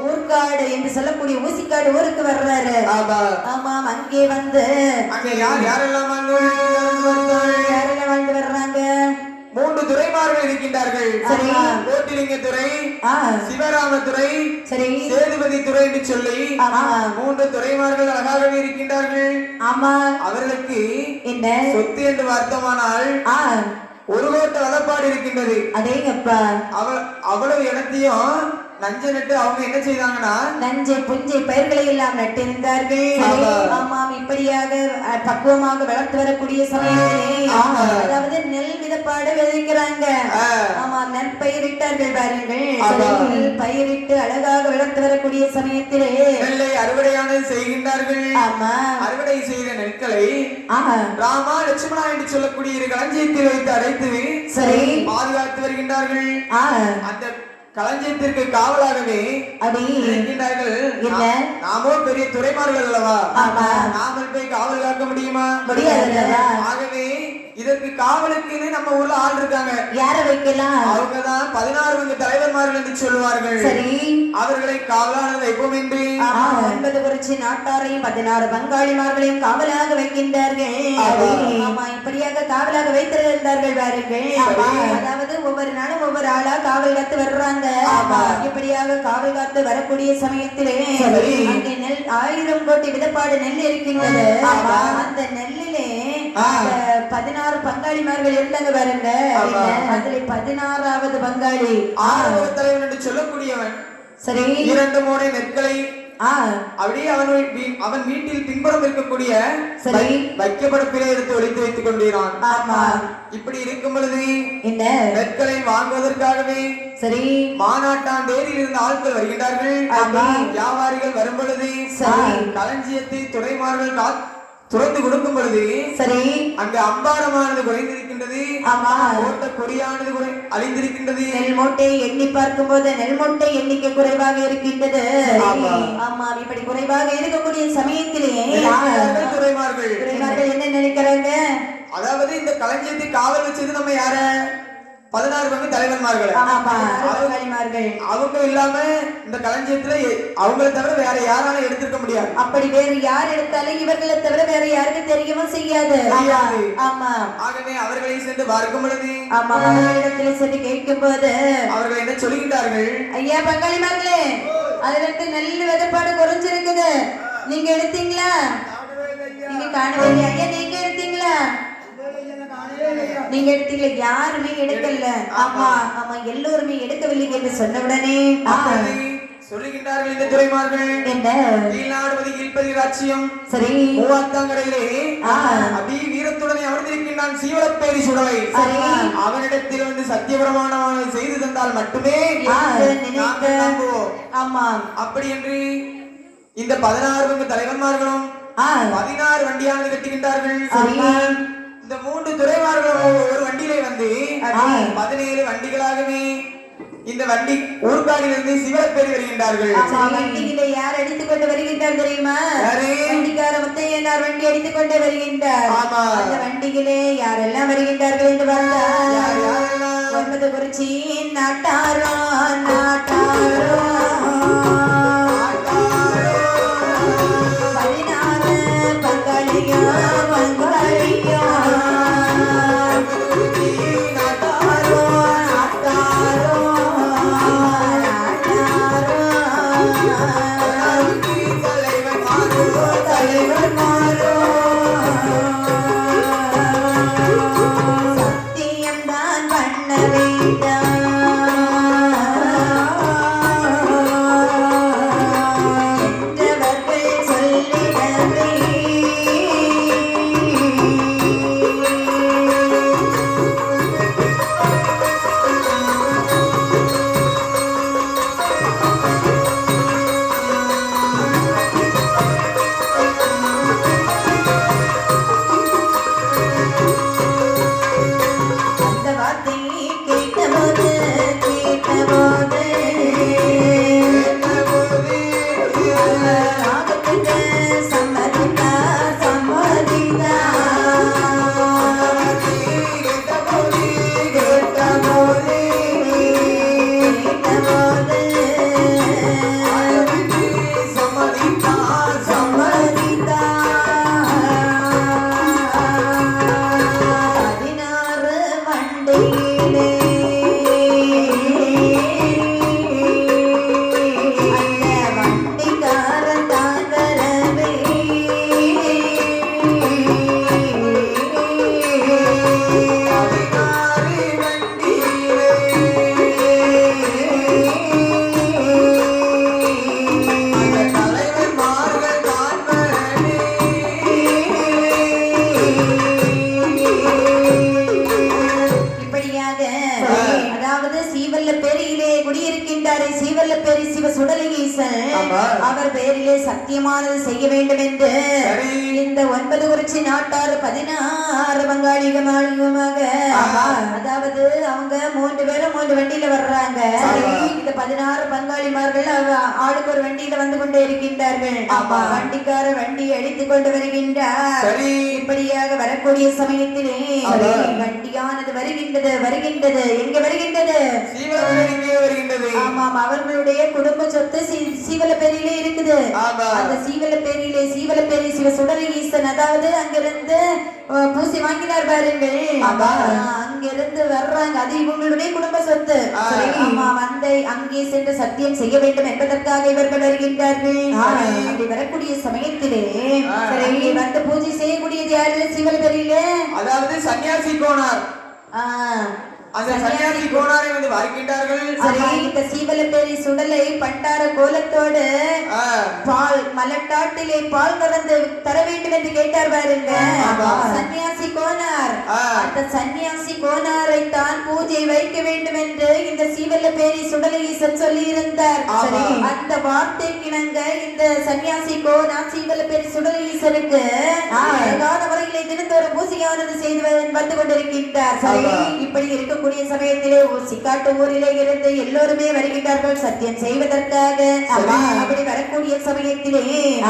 S1: ஊர்காடு என்று சொல்லக்கூடிய ஊசிக்காடு ஊருக்கு வர்றாரு ஆமாம் அங்கே வந்து
S2: யாரெல்லாம்
S1: வாழ்ந்து வர்றாங்க
S2: 3 துறைமார்கள் இருக்கின்றார்கள் கோட்டிலிங்க துறை சிவராமத்துறை சேதுபதி துறை என்று சொல்லி 3 துறைமார்கள் அழகாகவே இருக்கின்றார்கள்
S1: ஆமா
S2: அவர்களுக்கு
S1: என்ன
S2: சொத்து என்று வருத்தமானால் 1 கோட்ட வளப்பாடு இருக்கின்றது
S1: அதேங்கப்பா
S2: அவ்வளவு இடத்தையும் நஞ்சை நட்டு அவங்க என்ன செய்தாங்கன்னா
S1: நஞ்சை புஞ்சை பயிர்களை எல்லாம் நட்டிருந்தார்கள் ஆமாம் இப்படியாக பக்குவமாக வளர்த்து வரக்கூடிய சமயத்திலே அதாவது நெல் விதப்பாடு விதைக்கிறாங்க ஆமாம் நெல் பயிரிட்டார்கள் பாருங்கள் பயிரிட்டு அழகாக வளர்த்து வரக்கூடிய சமயத்திலே
S2: நெல்லை அறுவடையானது செய்கின்றார்கள்
S1: ஆமா
S2: அறுவடை செய்த நெற்களை ராமா லட்சுமணா என்று சொல்லக்கூடிய 2 களஞ்சியத்தில் வைத்து அடைத்து பாதுகாத்து வருகின்றார்கள் அந்த களஞ்சியத்திற்கு காவலாகவே இருக்கின்றார்கள் நாமோ பெரிய துறைமார்கள் அல்லவா நாமல் போய் காவல் காக்க முடியுமா ஆகவே இதற்கு காவலுக்கு நம்ம ஊர்ல ஆள் இருக்காங்க
S1: யார வைக்கலாம்
S2: அவங்கதான் 16 தலைவர்மார்கள் என்று சொல்லுவார்கள் அவர்களை காவலானது வைப்போமின்றி
S1: 9 குறிச்சி நாட்டாரையும் 16 பங்காளிமார்களையும் காவலாக வைக்கின்றார்கள் இப்படியாக காவலாக வைத்திருந்தார்கள் பாருங்கள் அதாவது ஒவ்வொரு நாளும் ஒவ்வொரு ஆளா காவல் காத்து வர்றாங்க இப்படியாக காவல் காத்து வரக்கூடிய சமயத்திலே அங்கே நெல் 1000 கோடி விதப்பாடு நெல் இருக்கின்றது அந்த நெல்லிலே 16 பங்காளிமார்கள் இருந்தாங்க பாருங்க அதுல 16வது பங்காளி
S2: ஆறாவது தலைவன் என்று சொல்லக்கூடியவன்
S1: 2
S2: மூடை நெற்களை அப்படியே அவன் வீட்டில் பின்புறம் இருக்கக்கூடிய
S1: சரி
S2: வைக்கப்படப்பிலே எடுத்து ஒளித்து வைத்துக் கொண்டிருந்தான்.
S1: ஆமா
S2: இப்படி இருக்கும் பொழுது
S1: என்ன
S2: நெற்களை வாங்குவதற்காகவே
S1: சரி
S2: மாநாட்டான் தேரில் இருந்து ஆட்கள் வருகின்றார்கள். வியாபாரிகள் வரும் பொழுது களஞ்சியத்தை துறைமார்கள் துறந்து கொடுக்கும் பொழுது
S1: சரி
S2: அங்கு அம்பாரமானது குறைந்திருக்கின்றது.
S1: ஆமா
S2: கோட்ட கொடியானது அழிந்திருக்கின்றது.
S1: நெல் மூட்டை எண்ணி பார்க்கும் போது நெல் மூட்டை எண்ணிக்கை குறைவாக இருக்கின்றது. ஆமா இப்படி குறைவாக இருக்கக்கூடிய சமயத்திலேயே துறைமார்கள் என்ன நினைக்கிறாங்க,
S2: அதாவது இந்த களஞ்சியத்தை காவல் வச்சது நம்ம யார 16 பங்கு தலைவன்மார்கள். அவங்க இல்லாம இந்த களஞ்சியத்துல அவங்களை தவிர வேற யாராலும் எடுத்திருக்க முடியாது.
S1: அப்படி வேற யார் எடுத்தாலும் இவர்களை தவிர வேற யாருக்கு தெரியவும் செய்யாது. ஆமா
S2: ஆகவே அவர்களை சென்று பார்க்கும் பொழுது
S1: ஆமா இடத்துல சென்று கேட்கும் போது
S2: அவர்கள் என்ன சொல்லுகின்றார்கள்,
S1: ஐயா பங்காளிமார்களே அதுல இருந்து நெல் விதைப்பாடு குறைஞ்சிருக்குது, நீங்க எடுத்தீங்களா? நீங்க காணவே இல்லையா? ஐயா நீங்க எடுத்தீங்களா? நீங்க எடுத்தீங்களா? யாருமே எடுக்கல. ஆமா ஆமா எல்லோருமே எடுக்கவில்லை என்று சொன்ன உடனே
S2: சொல்லுகின்றார்கள் இந்த துறைமார்கள்
S1: என்ன
S2: கீழ்நாடுபதி கீழ்பதி ராட்சியம்
S1: சரி
S2: மூவாத்தாங்கரையிலே அபி வீரத்துடனே அமர்ந்திருக்கின்றான் சீவலப்பேரி சுடலை. அவனிடத்தில் வந்து சத்தியபிரமாணமான செய்து தந்தால் மட்டுமே
S1: ஆமா
S2: அப்படி என்று இந்த 16 தலைவன்மார்களும் 16 வண்டியானது கட்டுகின்றார்கள். இந்த 3 துறைமார்களும் ஒரு வண்டியிலே வந்து 17 வண்டிகளாகவே இந்த வண்டி ஊர்காடிலிருந்து சிவலப்பேரி வருகின்றார்கள்.
S1: வண்டியிலே யார் அடித்துக் கொண்டு வருகின்றார் தெரியுமா? வண்டிக்கார முத்தையனார் வண்டி அடித்துக் கொண்டு வருகின்றார். அந்த வண்டியிலே யாரெல்லாம் வருகின்றார்கள் என்று பார்த்தால் 9 குறிச்சி நாட்டாரோ நாட்டாரோ 16 பங்காளியோ பங்காளியோ சத்தியம்தான் பண்ண வேண்டாம் என்றவர்கள் சொல்லிடவே அந்த வார்த்தையை கேட்டபோது ராகத்துக்கு சம்மதித்தா சம்மதித்தா சம்மதித்தா 16 வண்டியிலே அந்த வண்டிக்காரன் தான் வரவே இப்படியாக அதாவது சீவல்லப்பேரியிலே குடியிருக்கின்றாரே சீவல்லப்பேரி சிவ சுடலிங்கீசன் அவர் பேரிலே சத்தியமானது செய்ய வேண்டும் என்று இந்த 9 குறிச்சி நாட்டார் 16 பங்காளிகமாக அதாவது அவங்க 3 பேரும் 3 வண்டியில வர்றாங்க. இந்த 16 பங்காளிமார்கள் ஆளுக்கு ஒரு வண்டியில வந்து கொண்டே இருக்கின்றார்கள். வண்டிக்கார வண்டி அடித்துக் கொண்டு வருகின்றார். இப்படியாக வரக்கூடிய சமயத்திலே வண்டியானது வருகின்றது எங்க வருகின்றது? ஆமாம் அவர்களுடைய குடும்ப சொத்து சீவலப்பேரியிலே இருக்குது. அந்த சீவலப்பேரி சிவ சுடலிங்கீசன் அதாவது அங்கிருந்து பூசி வாங்கினார் பாருங்கள். அங்கிருந்து வர்றாங்க, அது இவங்களுடைய குடும்ப சொத்து. ஆமா வந்து அங்கே சென்று சத்தியம் செய்ய வேண்டும் என்பதற்காக இவர்கள் வருகின்றார்கள். அப்படி வரக்கூடிய சமயத்திலே வந்து பூஜை செய்யக்கூடியது யாரு? சிவலப்பேரியிலே
S2: அதாவது சன்னியாசி கோனார் அந்த சன்னியாசி கோனாரை வந்து பார்க்கின்றார்கள்.
S1: சரி, இந்த சீவலப்பேரி சுடலை பண்டார கோலத்தோடு பால் மலட்டாட்டிலே பால் கறந்து தர வேண்டும் என்று கேட்டார் பாருங்க சன்னியாசி கோனார். அந்த சன்னியாசி கோனாரை தான் பூஜை வைக்க வேண்டும் என்று இந்த சீவலப்பேரி சுடலை ஈசன் சொல்லி இருந்தார். அந்த வார்த்தைக்கிணங்க இந்த சன்னியாசி கோனார் சீவலப்பேரி சுடலை ஈசனுக்கு அழகான முறையிலே தினந்தோறும் பூஜையானது செய்து வந்து கொண்டிருக்கின்றார். சரி, இப்படி இருக்கக்கூடிய சமயத்திலே சிக்காட்டு ஊரிலே இருந்து எல்லோருமே வருகின்றார்கள் சத்தியம் செய்வதற்காக. அப்படி வரக்கூடிய சமயத்திலே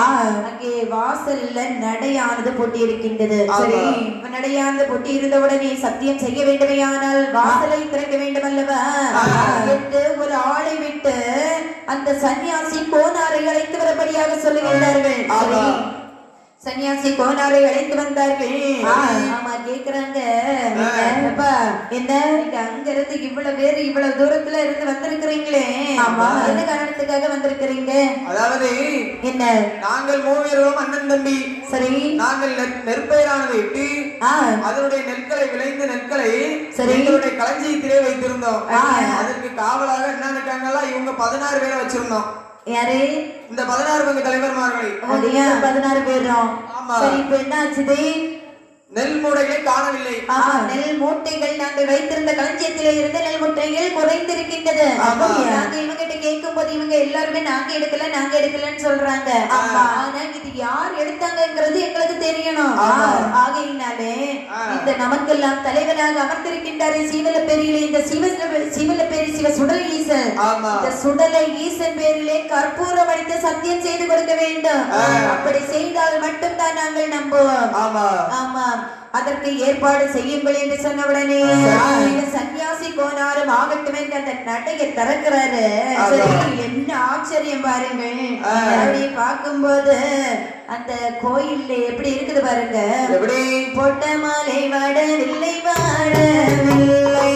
S1: அங்கே வாசல்ல நடையானது பொட்டி இருக்கின்றது. சரி, நடையானது பொட்டி இருந்தவுடனே சத்தியம் செய்ய வேண்டுமையானால் வாசலை திறக்க வேண்டும் அல்லவா என்று ஒரு ஆளை விட்டு அந்த சன்னியாசி கோனாரை அழைத்து வரபடியாக சொல்லுகின்றார்கள். சன்னியாசி கோனாரை அழைத்து வந்தார்கள். ஆமா, கேக்குறாங்க என்ன நீங்க அங்க இருந்து இவ்வளவு பேரு இவ்வளவு தூரத்துல இருந்து வந்திருக்கிறீங்களே, என்ன காரணத்துக்காக வந்திருக்கிறீங்க?
S2: அதாவது
S1: என்ன,
S2: நாங்கள் மூவரும் அண்ணன் தம்பி.
S1: சரி,
S2: நாங்கள் நெற்பயிரானதை இட்டு அதனுடைய நெற்களை விளைந்த நெற்களை எங்களுடைய களஞ்சியத்திலே வைத்திருந்தோம். அதற்கு காவலாக என்ன இருக்காங்களா இவங்க 16 பேரை வச்சிருந்தோம்.
S1: யாரு?
S2: இந்த 16 பங்கு தலைவர்மார்களை.
S1: 16 பேரும். சரி, இப்ப என்ன ஆச்சுது?
S2: நெல் மூட்டைகளை காணவில்லை.
S1: நெல் மூட்டைகள் நாங்கள் வைத்திருந்த களஞ்சியத்திலே இருந்து நெல் மூட்டைகள் குறைந்திருக்கின்றது. நாங்க இவங்க கிட்ட கேட்கும் போது இவங்க எல்லாருமே நாங்க எடுக்கலன்னு சொல்றாங்க. ஆனா இது யார் எடுத்தாங்கிறது எங்களுக்கு தெரியணும். ஆகையினாலே இந்த நமக்கெல்லாம் தலைவனாக அமர்ந்திருக்கின்றாரே சீவலப்பேரியிலே இந்த சீவலப்பேரி சிவ சுடலை ஈசன். இந்த சுடலை ஈசன் பேரிலே கற்பூரம் அடித்து சத்தியம் செய்து கொடுக்க வேண்டும். அப்படி செய்தால் மட்டும்தான் நாங்கள் நம்புவோம். ஆமா, அதற்கு ஏற்பாடு செய்யுங்கள் என்று சொன்னவுடனே சன்னியாசி கோனாரும் ஆகட்டும் என்று அந்த நடையை திறக்கிறாரு. என்ன ஆச்சரியம் பாருங்கள். அப்படி பார்க்கும்போது அந்த கோயில்ல எப்படி இருக்குது பாருங்க. பொட்ட மாலை வாடவில்லை வாடவில்லை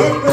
S1: Let's go.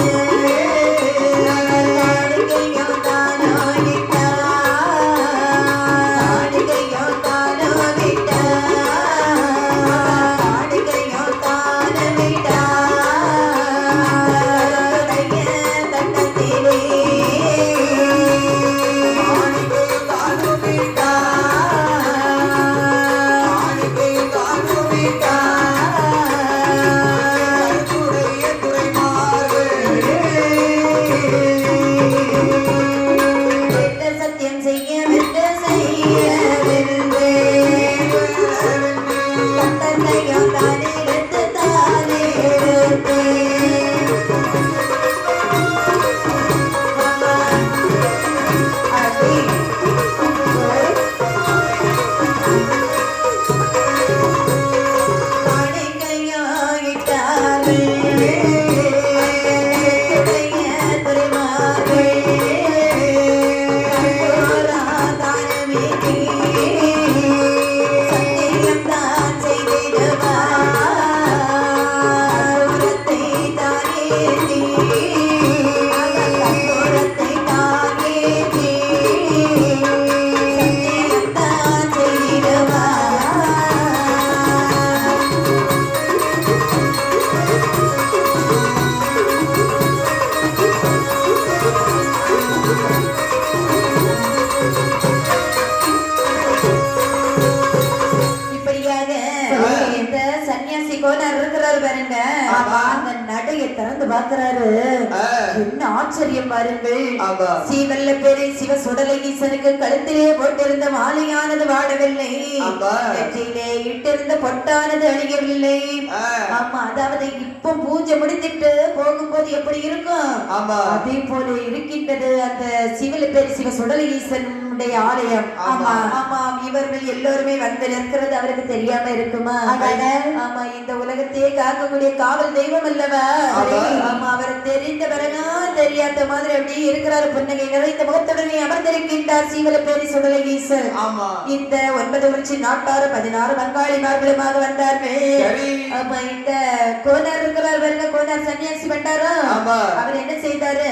S1: ஓலையை திறந்து பார்க்கிறாரு. என்ன ஆச்சரியம் பாருங்கள்.
S2: ஆமா.
S1: சீவல்ல பேரை சிவ சுடலை ஈசனுக்கு கழுத்திலே போட்டிருந்த மாலையானது வாடவில்லை. நெற்றியிலே இட்டிருந்த பொட்டானது அழியவில்லை. ஆமா, அதாவது இப்போ பூஜை முடித்துட்டு போகும்போது எப்படி இருக்கும் அதே போல இருக்கின்றது அந்த சிவல பேர் சிவ சுடலை ஈசனுடைய ஆலயம். ஆமா ஆமாம், இவர்கள் எல்லோருமே வந்து நிற்கிறது அவருக்கு தெரியாம இருக்குமா? ஆமா, இந்த உலகத்தையே காக்கக்கூடிய காவல் தெய்வம் அல்லவா? ஆமா, அவர் தெரிந்த பிறகா தெரியாத மாதிரி அப்படியே இருக்கிறார். புன்னகை நிறைந்த முகத்துடனே அமர்ந்திருக்கின்றார் சீவல பேரி சுடலை ஈசன். இந்த 9 உச்சி நாட்டாறு 16 பங்காளி மார்களுமாக வந்தார்கள். ஆமா, இந்த கோனார் இருக்கிறார் பாருங்க, கோனார் சன்னியாசி பண்டாரோ, அவர் என்ன செய்தாரு,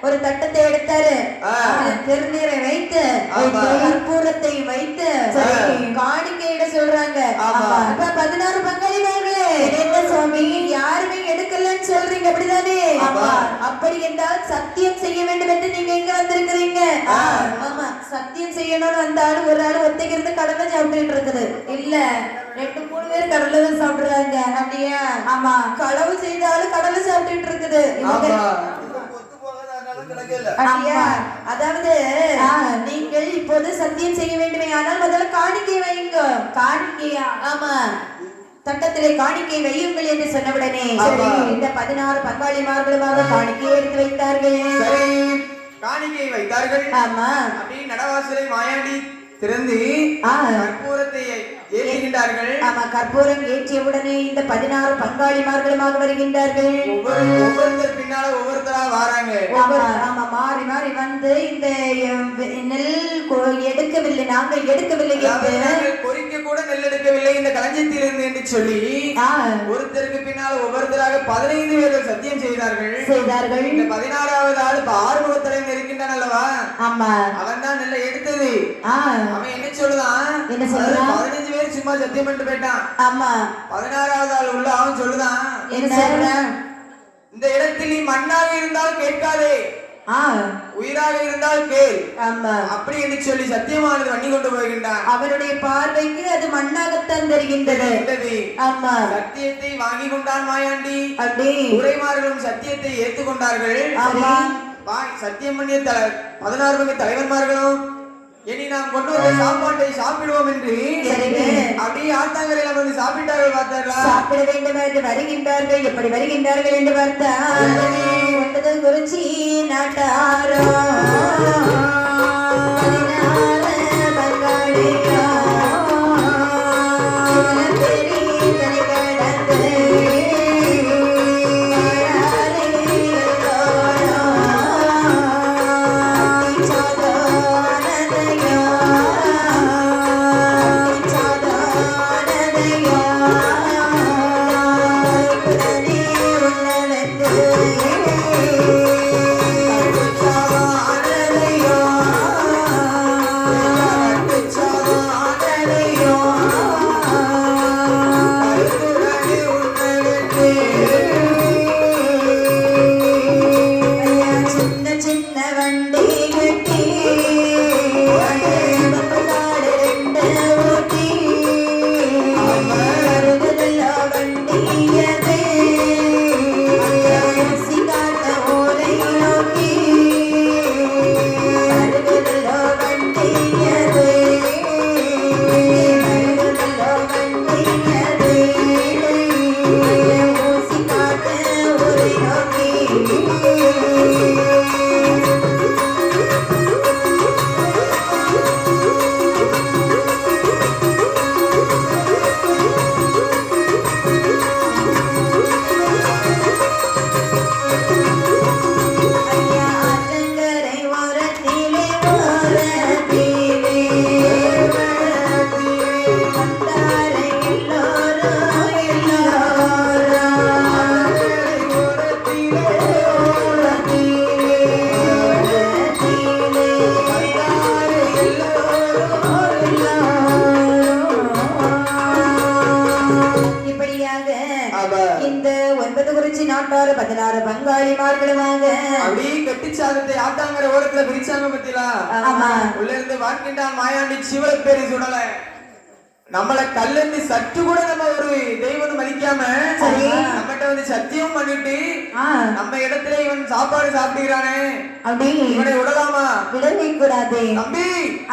S1: ஒரு தட்டத்தை எடுத்தாரு, திருநீரை வைத்து கற்பூரத்தை வைத்து காணிக்கையிட சொல்றாங்க. 16 பங்காளிமார்களே, என்ன சுவாமி யாருமே எடுக்கலன்னு சொல்றீங்க அப்படிதானே? அப்படி என்றால் சத்தியம் செய்ய வேண்டும் என்று நீங்க எங்க வந்திருக்கிறீங்க? ஆமா, சத்தியம் செய்யணும்னு வந்தாலும் ஒரு ஆள் ஒத்தைக்கு இருந்து கடலை சாப்பிட்டு இருக்குது. இல்ல 2-3 பேர் கடலை தான் சாப்பிடுறாங்க. அப்படியா? ஆமா, களவு செய்தாலும் கடலை சாப்பிட்டு இருக்குது. அதாவது நீங்கள் இப்போது சத்தியம் செய்ய வேண்டுமே, ஆனால் முதல்ல காணிக்கை வைங்க. காணிக்கையா? ஆமா, தட்டத்திலே காணிக்கை வையுங்கள் என்று சொன்னவுடனே இந்த 16 பங்காளிமார்களுமாக காணிக்கையை எடுத்து வைத்தார்கள்.
S2: காணிக்கை வைத்தார்கள்.
S1: ஆமா,
S2: அப்படி நடவாசலை மாயாண்டி திறந்து கற்பூரத்தை ஏற்றுகின்றார்கள்.
S1: ஆமா, கற்பூரம் ஏற்றியவுடனே இந்த 16 பங்காளிமார்களுமாக வருகின்றார்கள்.
S2: ஒவ்வொருத்தர் பின்னால ஒவ்வொருத்தரா வராங்க.
S1: ஆமா, மாறி மாறி வந்து இந்த நெல் எடுக்கவில்லை, நாங்கள் எடுக்கவில்லை என்று
S2: பொறிக்க கூட நெல் எடுக்கவில்லை இந்த களஞ்சியத்தில் இருந்து என்று சொல்லி ஒருத்தருக்கு பின்னால் ஒவ்வொருத்தராக 15 பேர்கள் சத்தியம் செய்தார்கள். இந்த 16வது ஆள் ஆறுமுகத்தலைவன் இருக்கின்றான் அல்லவா? ஆமா, அவன் தான் நெல்லை எடுத்தது. அவன் என்ன சொல்லுதான், 15 பேர் சும்மா சத்தியம் பண்ணிட்டு போயிட்டான். ஆமா, 16வது ஆள் உள்ள அவன் சொல்லுதான், என்ன சொல்றான், இந்த இடத்தில் நீ மண்ணாக இருந்தால் கேட்காதே, உயிராக இருந்தால் கேள். ஆமா, அப்படி என்று சொல்லி சத்தியமானது வண்ணி கொண்டு போகின்றான். அவருடைய பார்வைக்கு அது மண்ணாகத்தான் தெரிகின்றது. ஆமா, சத்தியத்தை வாங்கி கொண்டான் மாயாண்டி. அப்படி உரைமார்களும் சத்தியத்தை ஏற்றுக்கொண்டார்கள். ஆமா, சத்தியம் பண்ணிய 16 பங்கு தலைவன்மார்களும் இனி நாம் கொண்டு வந்த சாப்பாட்டை சாப்பிடுவோம் என்று அப்படியே ஆத்தாங்கரையில வந்து சாப்பிட்டார்கள். பார்த்தார்களா? சாப்பிட வேண்டும் என்று வருகின்றார்கள். எப்படி வருகின்றார்கள் என்று பார்த்தால் குறிச்சி நாட்டாரோ இந்த 9 குறிச்சி நாட்டாறு 16 பங்காளிமார்களுமாக அப்படி கட்டி சாதத்தை ஆட்டாங்கற ஓரத்துல பிரிச்சாங்க பத்தியா? ஆமா, உள்ள இருந்து வாக்கிண்டான் மாயாண்டி சிவல பேரி சுடல. நம்மள கல்லெந்து சற்று கூட நம்ம ஒரு தெய்வம் மதிக்காம
S1: சரி.
S2: நம்மகிட்ட வந்து சத்தியம் பண்ணிட்டு
S1: ஆ,
S2: நம்ம இடத்துல இவன் சாப்பாடு சாப்பிடுகிறானே
S1: அப்படி
S2: இவனை விடலாமா
S1: விடவே கூடாது
S2: தம்பி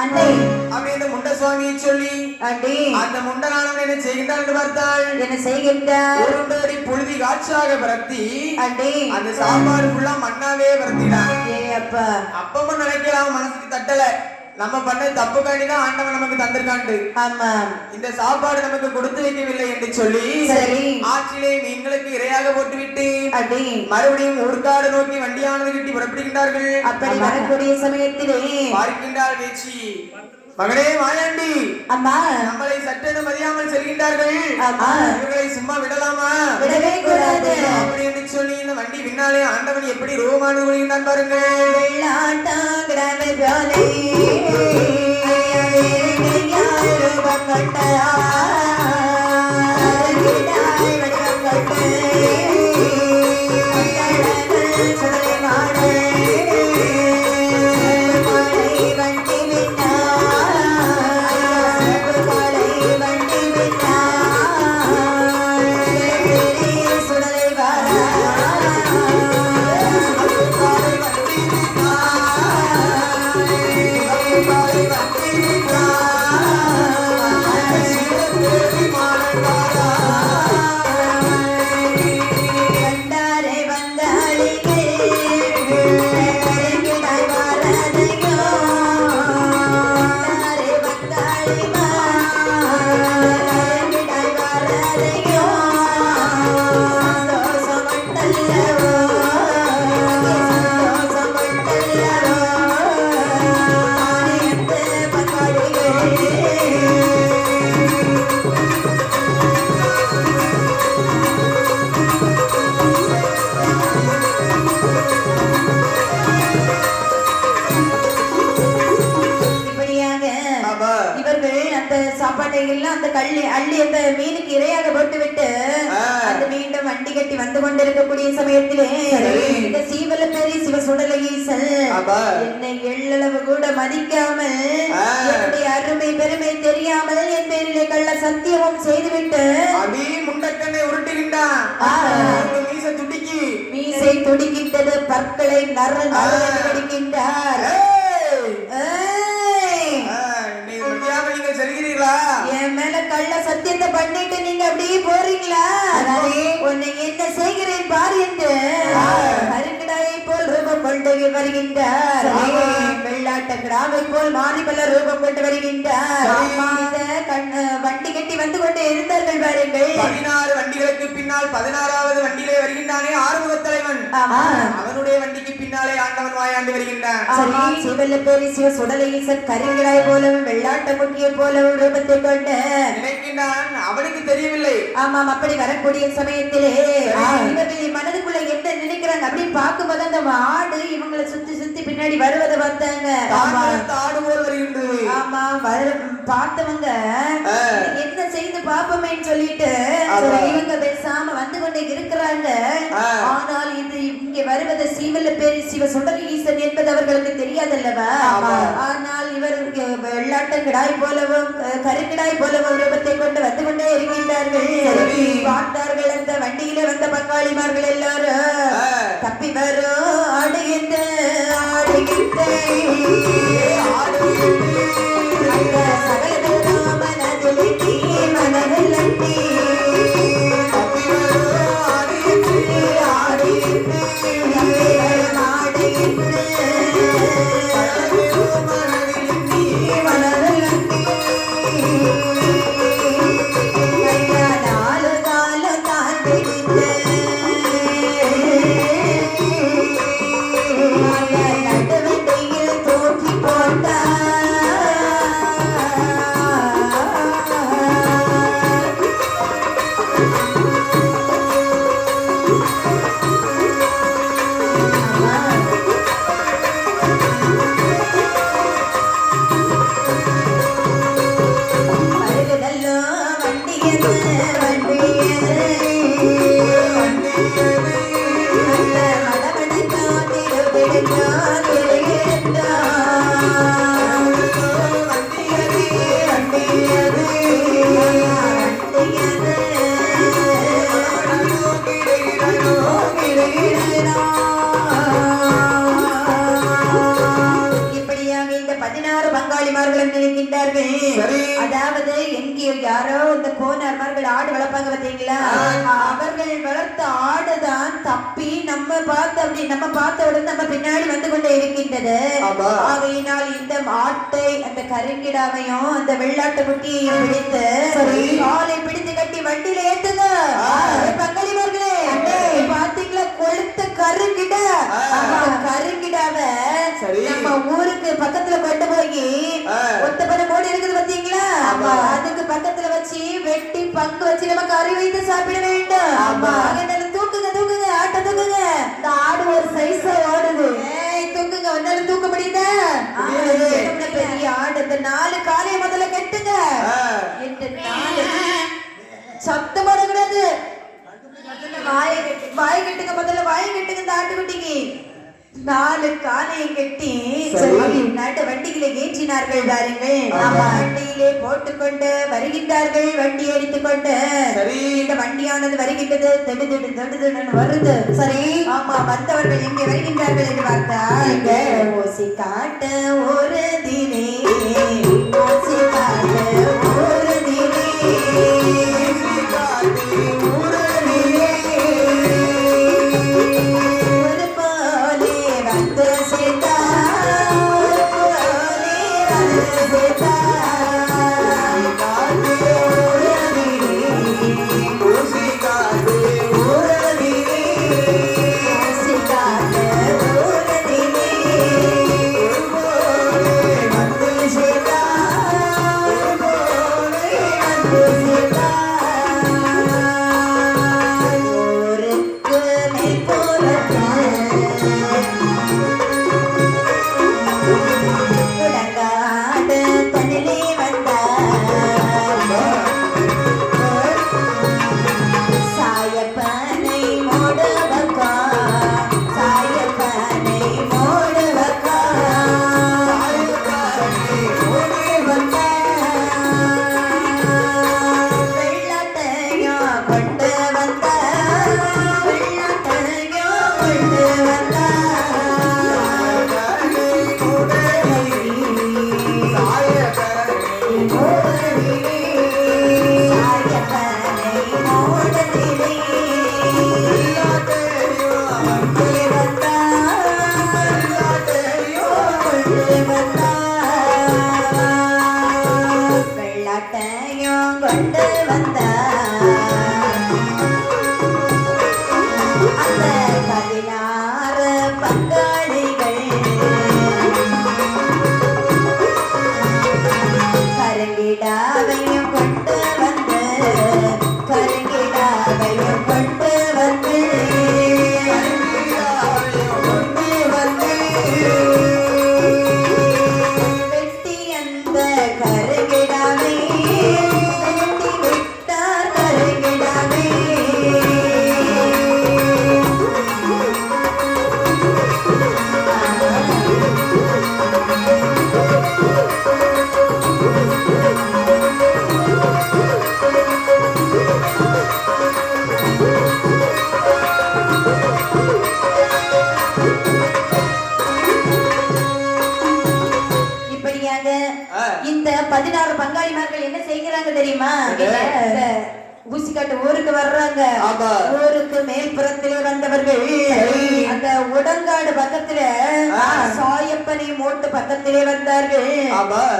S1: அன்னை
S2: அப்படின்னு முண்ட சுவாமியை சொல்லி
S1: அப்படி
S2: அந்த முண்டனானவன் என்ன செய்கின்றான் என்று பார்த்தாள்.
S1: என்ன செய்கின்றார்
S2: உருண்டடி புழுதி காட்சியாக பரத்தி
S1: அப்படி
S2: அந்த சாப்பாடு ஃபுல்லா மண்ணாவே பரத்தினான்.
S1: ஏ அப்பா
S2: அப்பமும் நினைக்கலாம் மனசுக்கு தட்டல நம்ம பண்ண தப்புக்காண்டிதான் ஆண்டவன் நமக்கு தந்திருக்காண்டு
S1: ஆமா
S2: இந்த சாப்பாடு நமக்கு கொடுத்து வைக்கவில்லை என்று சொல்லி
S1: சரி
S2: ஆற்றிலே மீன்களுக்கு இரையாக போட்டுவிட்டு
S1: அப்படி
S2: மறுபடியும் ஊர்க்காடு நோக்கி வண்டியானது கிட்டி புறப்படுகின்றார்கள்.
S1: அப்படி வரக்கூடிய சமயத்திலே
S2: பார்க்கின்றாள் வேச்சி மகனே மாயாண்டி
S1: அம்மா
S2: நம்மளை சற்றென மதியாமல் செல்கின்றார்கள்.
S1: ஆமா.
S2: இவர்களை சும்மா விடலாமா
S1: விடவே கூடாது
S2: அப்படி என்று சொல்லி இந்த வண்டி பின்னாலே ஆண்டவன் எப்படி ரூபமானது கொள்கின்றான் பாருங்கள்.
S1: வெள்ளாட்டாங்கிறான ஜோலை அந்த கள்ளி அள்ளி அந்த மீனுக்கு இரையாக போட்டுவிட்டு அந்த மீண்டும் வண்டி கட்டி வந்து கொண்டிருக்கக்கூடிய சமயத்திலே இந்த சீவல பேரி சிவ சுடலை ஈசல் என்னை எள்ளளவு கூட மதிக்காமல் என்னுடைய அருமை பெருமை தெரியாமல் என் பேரிலே கள்ள சத்தியமும் செய்துவிட்டு
S2: முண்டக்கண்ணை உருட்டுகின்றான். மீசை துடிக்கி
S1: மீசை துடிக்கின்றது பற்களை நறு நறுக்கின்றார்.
S2: செல்கிறீர்களா
S1: என் மேல கள்ள சத்தியத்தை பண்ணிட்டு நீங்க அப்படியே போறீங்களா? உன்னை என்ன செய்கிறேன் பாரு என்று கருங்கடாயை போல் ரூபம் கொண்டு வருகின்றார். வெள்ளாட்ட கிராமை போல் மாறிபல்ல ரூபம் கொண்டு வருகின்றார். வண்டி கட்டி வந்து கொண்டு இருந்தார்கள் பாருங்கள்.
S2: 16 வண்டிகளுக்கு பின்னால் 16வது வண்டியிலே வருகின்றானே ஆறுமுகத் தலைவன். அவனுடைய வண்டிக்கு பின்னாலே ஆண்டவன் வாயாண்டு வருகின்றான்.
S1: சிவல்ல பேரி சிவ சுடலை ஈசன் கருங்கடாய் போலவும் வெள்ளாட்ட முக்கிய போலவும் ரூபத்தை கொண்டு
S2: நினைக்கின்றான். அவனுக்கு தெரியவில்லை.
S1: ஆமாம், அப்படி வரக்கூடிய சமயத்திலே இவர்கள் மனதுக்குள்ள என்ன நினைக்கிறாங்க அப்படின்னு பார்க்கும்போது அந்த ஆடு இவங்களை சுத்தி சுத்தி பின்னாடி வருவதை பார்த்தாங்க.
S2: ஆடு போல் வருகின்றது.
S1: ஆமா, பார்த்தவங்க என்ன செய்து பாப்பமேன்னு சொல்லிட்டு இவங்க பேசாம வந்து கொண்டே இருக்கிறாங்க. ஆனால் இது இங்கே வருவது சீவல்ல பேரி சிவ சுடலை ஈசன் என்பது அவர்களுக்கு தெரியாதல்லவா? ஆனால் இவர் வெள்ளாட்ட கிடாய் போலவும் கருக்கிடாய் போலவும் ரூபத்தை கொண்டு வந்து கொண்டே இருக்கின்றார்கள். பார்த்தார்கள் அந்த வண்டியில வந்த பங்காளிமார்கள் எல்லாரும் தப்பி வரும் ஆடுகின்ற ஆடுகின்ற சகல மனதில் மனதில் வந்திருக்கின்றார்கள்
S2: சரி.
S1: அதாவது எங்கேயோ யாரோ இந்த கோனார்மார்கள் ஆடு வளர்ப்பாங்க பாத்தீங்களா அவர்கள் வளர்த்த ஆடுதான் தப்பி நம்ம பார்த்த உடனே நம்ம பின்னாடி வந்து கொண்டே இருக்கின்றது ஆகையினால் இந்த ஆட்டை அந்த கருங்கிடாமையும் அந்த வெள்ளாட்டு குட்டியையும் பிடித்து காலை பிடித்து கட்டி வண்டியில ஏத்துங்க பங்களிமார்களே பாத்தீங்களா கொளுத்த கருங்கிட கருங்கிடாவ நம்ம ஊருக்கு பக்கத்துல கொண்டு போய் ஒத்தப்பட மூடி இருக்குது பாத்தீங்களா அதுக்கு பக்கத்துல வச்சு வெட்டி பங்கு வச்சு நம்ம கறி வைத்து சாப்பிட வேண்டும் தூக்குங்க தூக்குங்க ஆட்ட தூக்குங்க இந்த ஆடு ஒரு சைஸ் ஓடுது தூக்குங்க ஒன்னால தூக்க முடியுதா பெரிய ஆடு இந்த 4 காலையை முதல்ல கட்டுங்க சத்தம் போடக்கூடாது வாயை கட்டுங்க முதல்ல வாயை கட்டுங்க இந்த ஆட்டுக்குட்டிக்கு 4 காலையும் கட்டி நாட்டு வண்டிகளை ஏற்றினார்கள் பாருங்கள் வண்டியிலே போட்டுக்கொண்டு வருகின்றார்கள் வண்டி அடித்துக் கொண்டு இந்த வண்டியானது வருகின்றது திடுதிடுன்னு வருது சரி ஆமா வந்தவர்கள் எங்கே வருகின்றார்கள் என்று பார்த்தால் ஓசி காட்ட ஒரு தினே ஓசி காட்ட ஒரு தினே இந்த 16 பங்காளிமார்கள் என்ன செய்கிறாங்க தெரியுமா ஊசிக்காட்டு ஊருக்கு வர்றாங்க ஊருக்கு மேல்புறத்திலே வந்தவர்கள் அந்த உடங்காடு பக்கத்துல சாயப்பனை மூட்டு பக்கத்திலே வந்தார்கள்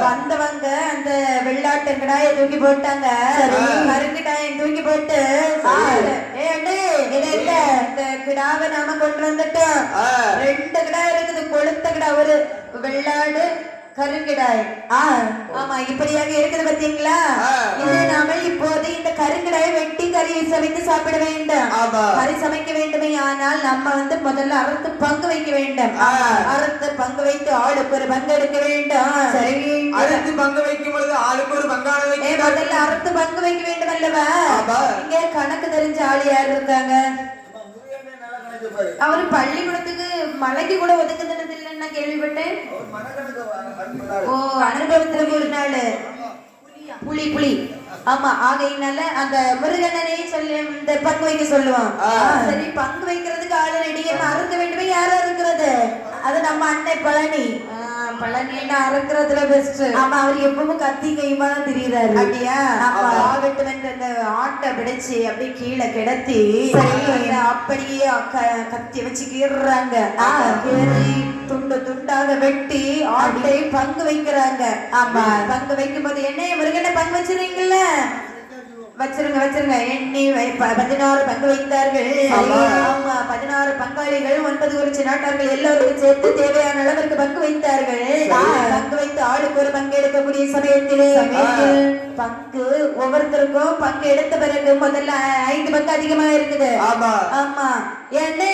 S1: வந்தவங்க அந்த வெள்ளாட்டு கிடாயை தூக்கி போட்டாங்க கருங்கிடாயை தூக்கி போட்டு இந்த கிடாவை நாம கொண்டு வந்துட்டோம் 2 கிடா இருக்குது கொளுத்த கிடா ஒரு வெள்ளாடு கருங்கிடாய் ஆமா இப்படியாக இருக்குது பாத்தீங்களா இதை நாம இப்போது இந்த கருங்கிடாயை வெட்டி கறியை சமைத்து சாப்பிட வேண்டும் கறி சமைக்க வேண்டுமே ஆனால் நம்ம முதல்ல அறுத்து பங்கு வைக்க வேண்டும் அறுத்து பங்கு வைத்து ஆளுக்கு ஒரு பங்கு எடுக்க வேண்டும் சரி
S2: அறுத்து பங்கு வைக்கும் பொழுது ஆளுக்கு ஒரு பங்கான வைக்க
S1: முதல்ல அறுத்து பங்கு வைக்க வேண்டும் அல்லவா இங்க கணக்கு தெரிஞ்ச ஆள் யார் இருக்காங்க அவரு பள்ளிக்கூடத்துக்கு மலைக்கு கூட ஒதுக்குதுன்னு இல்லைன்னு நான் கேள்விப்பட்டேன் ஓ அனுபவத்துல ஒரு நாள் புலி புலி ஆமா ஆகையினால அந்த முருகனனை சொல்லி இந்த பங்கு வைக்க சொல்லுவான் சரி பங்கு வைக்கிறதுக்கு ஆளு ரெடியா அறுக்க வேண்டுமே யாரா இருக்கிறது அது நம்ம அன்னை பழனி பழனின்னா அறுக்கிறதுல பெஸ்ட். ஆமா, அவர் எப்பவும் கத்தி கையுமா தான் திரியுறாரு. அப்படியா? ஆகட்டு வந்து அந்த ஆட்டை பிடிச்சு அப்படியே கீழே கிடத்தி அப்படியே கத்தி வச்சு கீறுறாங்க. கீறி துண்டு துண்டாக வெட்டி ஆட்டை பங்கு வைக்கிறாங்க. ஆமா, பங்கு வைக்கும் போது எண்ணெய் முருகனை பங்கு வச்சிருக்கீங்கல்ல, வச்சிருங்க எண்ணி 16 பங்கு வைத்தார்கள். ஆமா, 16 பங்காளிகள் 9 குறிச்சி நாட்டார்கள் எல்லோருக்கும் சேர்த்து தேவையான அளவிற்கு பங்கு வைத்தார்கள். பங்கு வைத்து ஆளுக்கு ஒரு பங்கு எடுக்கக்கூடிய சமயத்திலே பங்கு ஒவ்வொருத்தருக்கும் பங்கு எடுத்த பிறகு முதல்ல 5 பங்கு அதிகமாக இருக்குது. ஆமா, ஏன்னு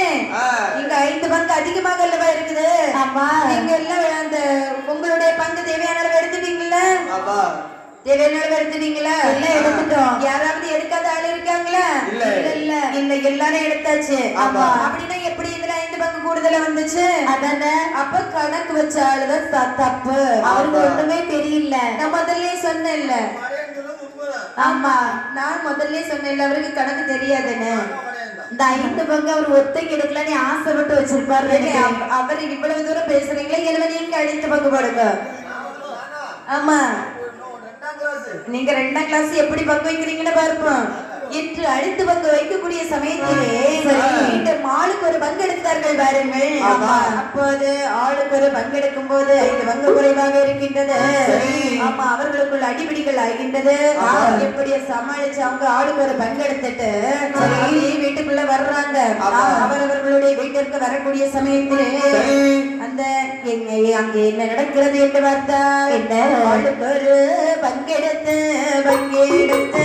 S1: இங்க 5 பங்கு அதிகமாக அல்லவா இருக்குது. ஆமா, நீங்க எல்லாம் அந்த உங்களுடைய பங்கு தேவையான அளவு எடுத்துட்டீங்கல்ல? எடுத்துட்டீங்களா? எடுத்துட்டோம். யாராவது எடுக்காத ஆளு இருக்காங்களா? இல்ல எல்லாரும் எடுத்தாச்சு. அப்படின்னா எப்படி இதுல 5 பங்கு கூடுதல வந்துச்சு? அதானே, அப்ப கணக்கு வச்ச ஆளுதான் தப்பு. அவருக்கு ஒண்ணுமே தெரியல. நான் முதல்ல சொன்னேன்ல. ஆமா, நான் முதல்ல சொன்னேன்ல, அவருக்கு கணக்கு தெரியாதுன்னு. இந்த 5 பங்கு அவர் ஒத்தைக்கு எடுக்கலான்னு ஆசைப்பட்டு வச்சிருப்பாரு. அவர் இவ்வளவு தூரம் பேசுறீங்களா? எனவே நீங்க 5 பங்கு போடுங்க. ஆமா, நீங்க 2ஆம் கிளாஸ் எப்படி பங்கு வைக்கிறீங்கன்னு பார்ப்போம். இன்று அடுத்து பங்கு வைக்கக்கூடிய சமயத்திலே ஆளுக்கு ஒரு பங்கு எடுத்தார்கள் பாருங்கள். அப்போது ஆளுக்கு ஒரு பங்கு எடுக்கும் போது 5 பங்கு குறைவாக இருக்கின்றது. ஆமா, அவர்களுக்குள்ள அடிபிடிகள் ஆகின்றது. எப்படிய சமாளிச்சு அவங்க ஆளுக்கு ஒரு பங்கு எடுத்துட்டு வீட்டுக்குள்ள வர்றாங்க. அவரவர்களுடைய வீட்டிற்கு வரக்கூடிய சமயத்திலே அந்த அங்கே என்ன நடக்கிறது என்று பார்த்தா, என்ன ஆளுக்கு ஒரு பங்கெடுத்து பங்கெடுத்து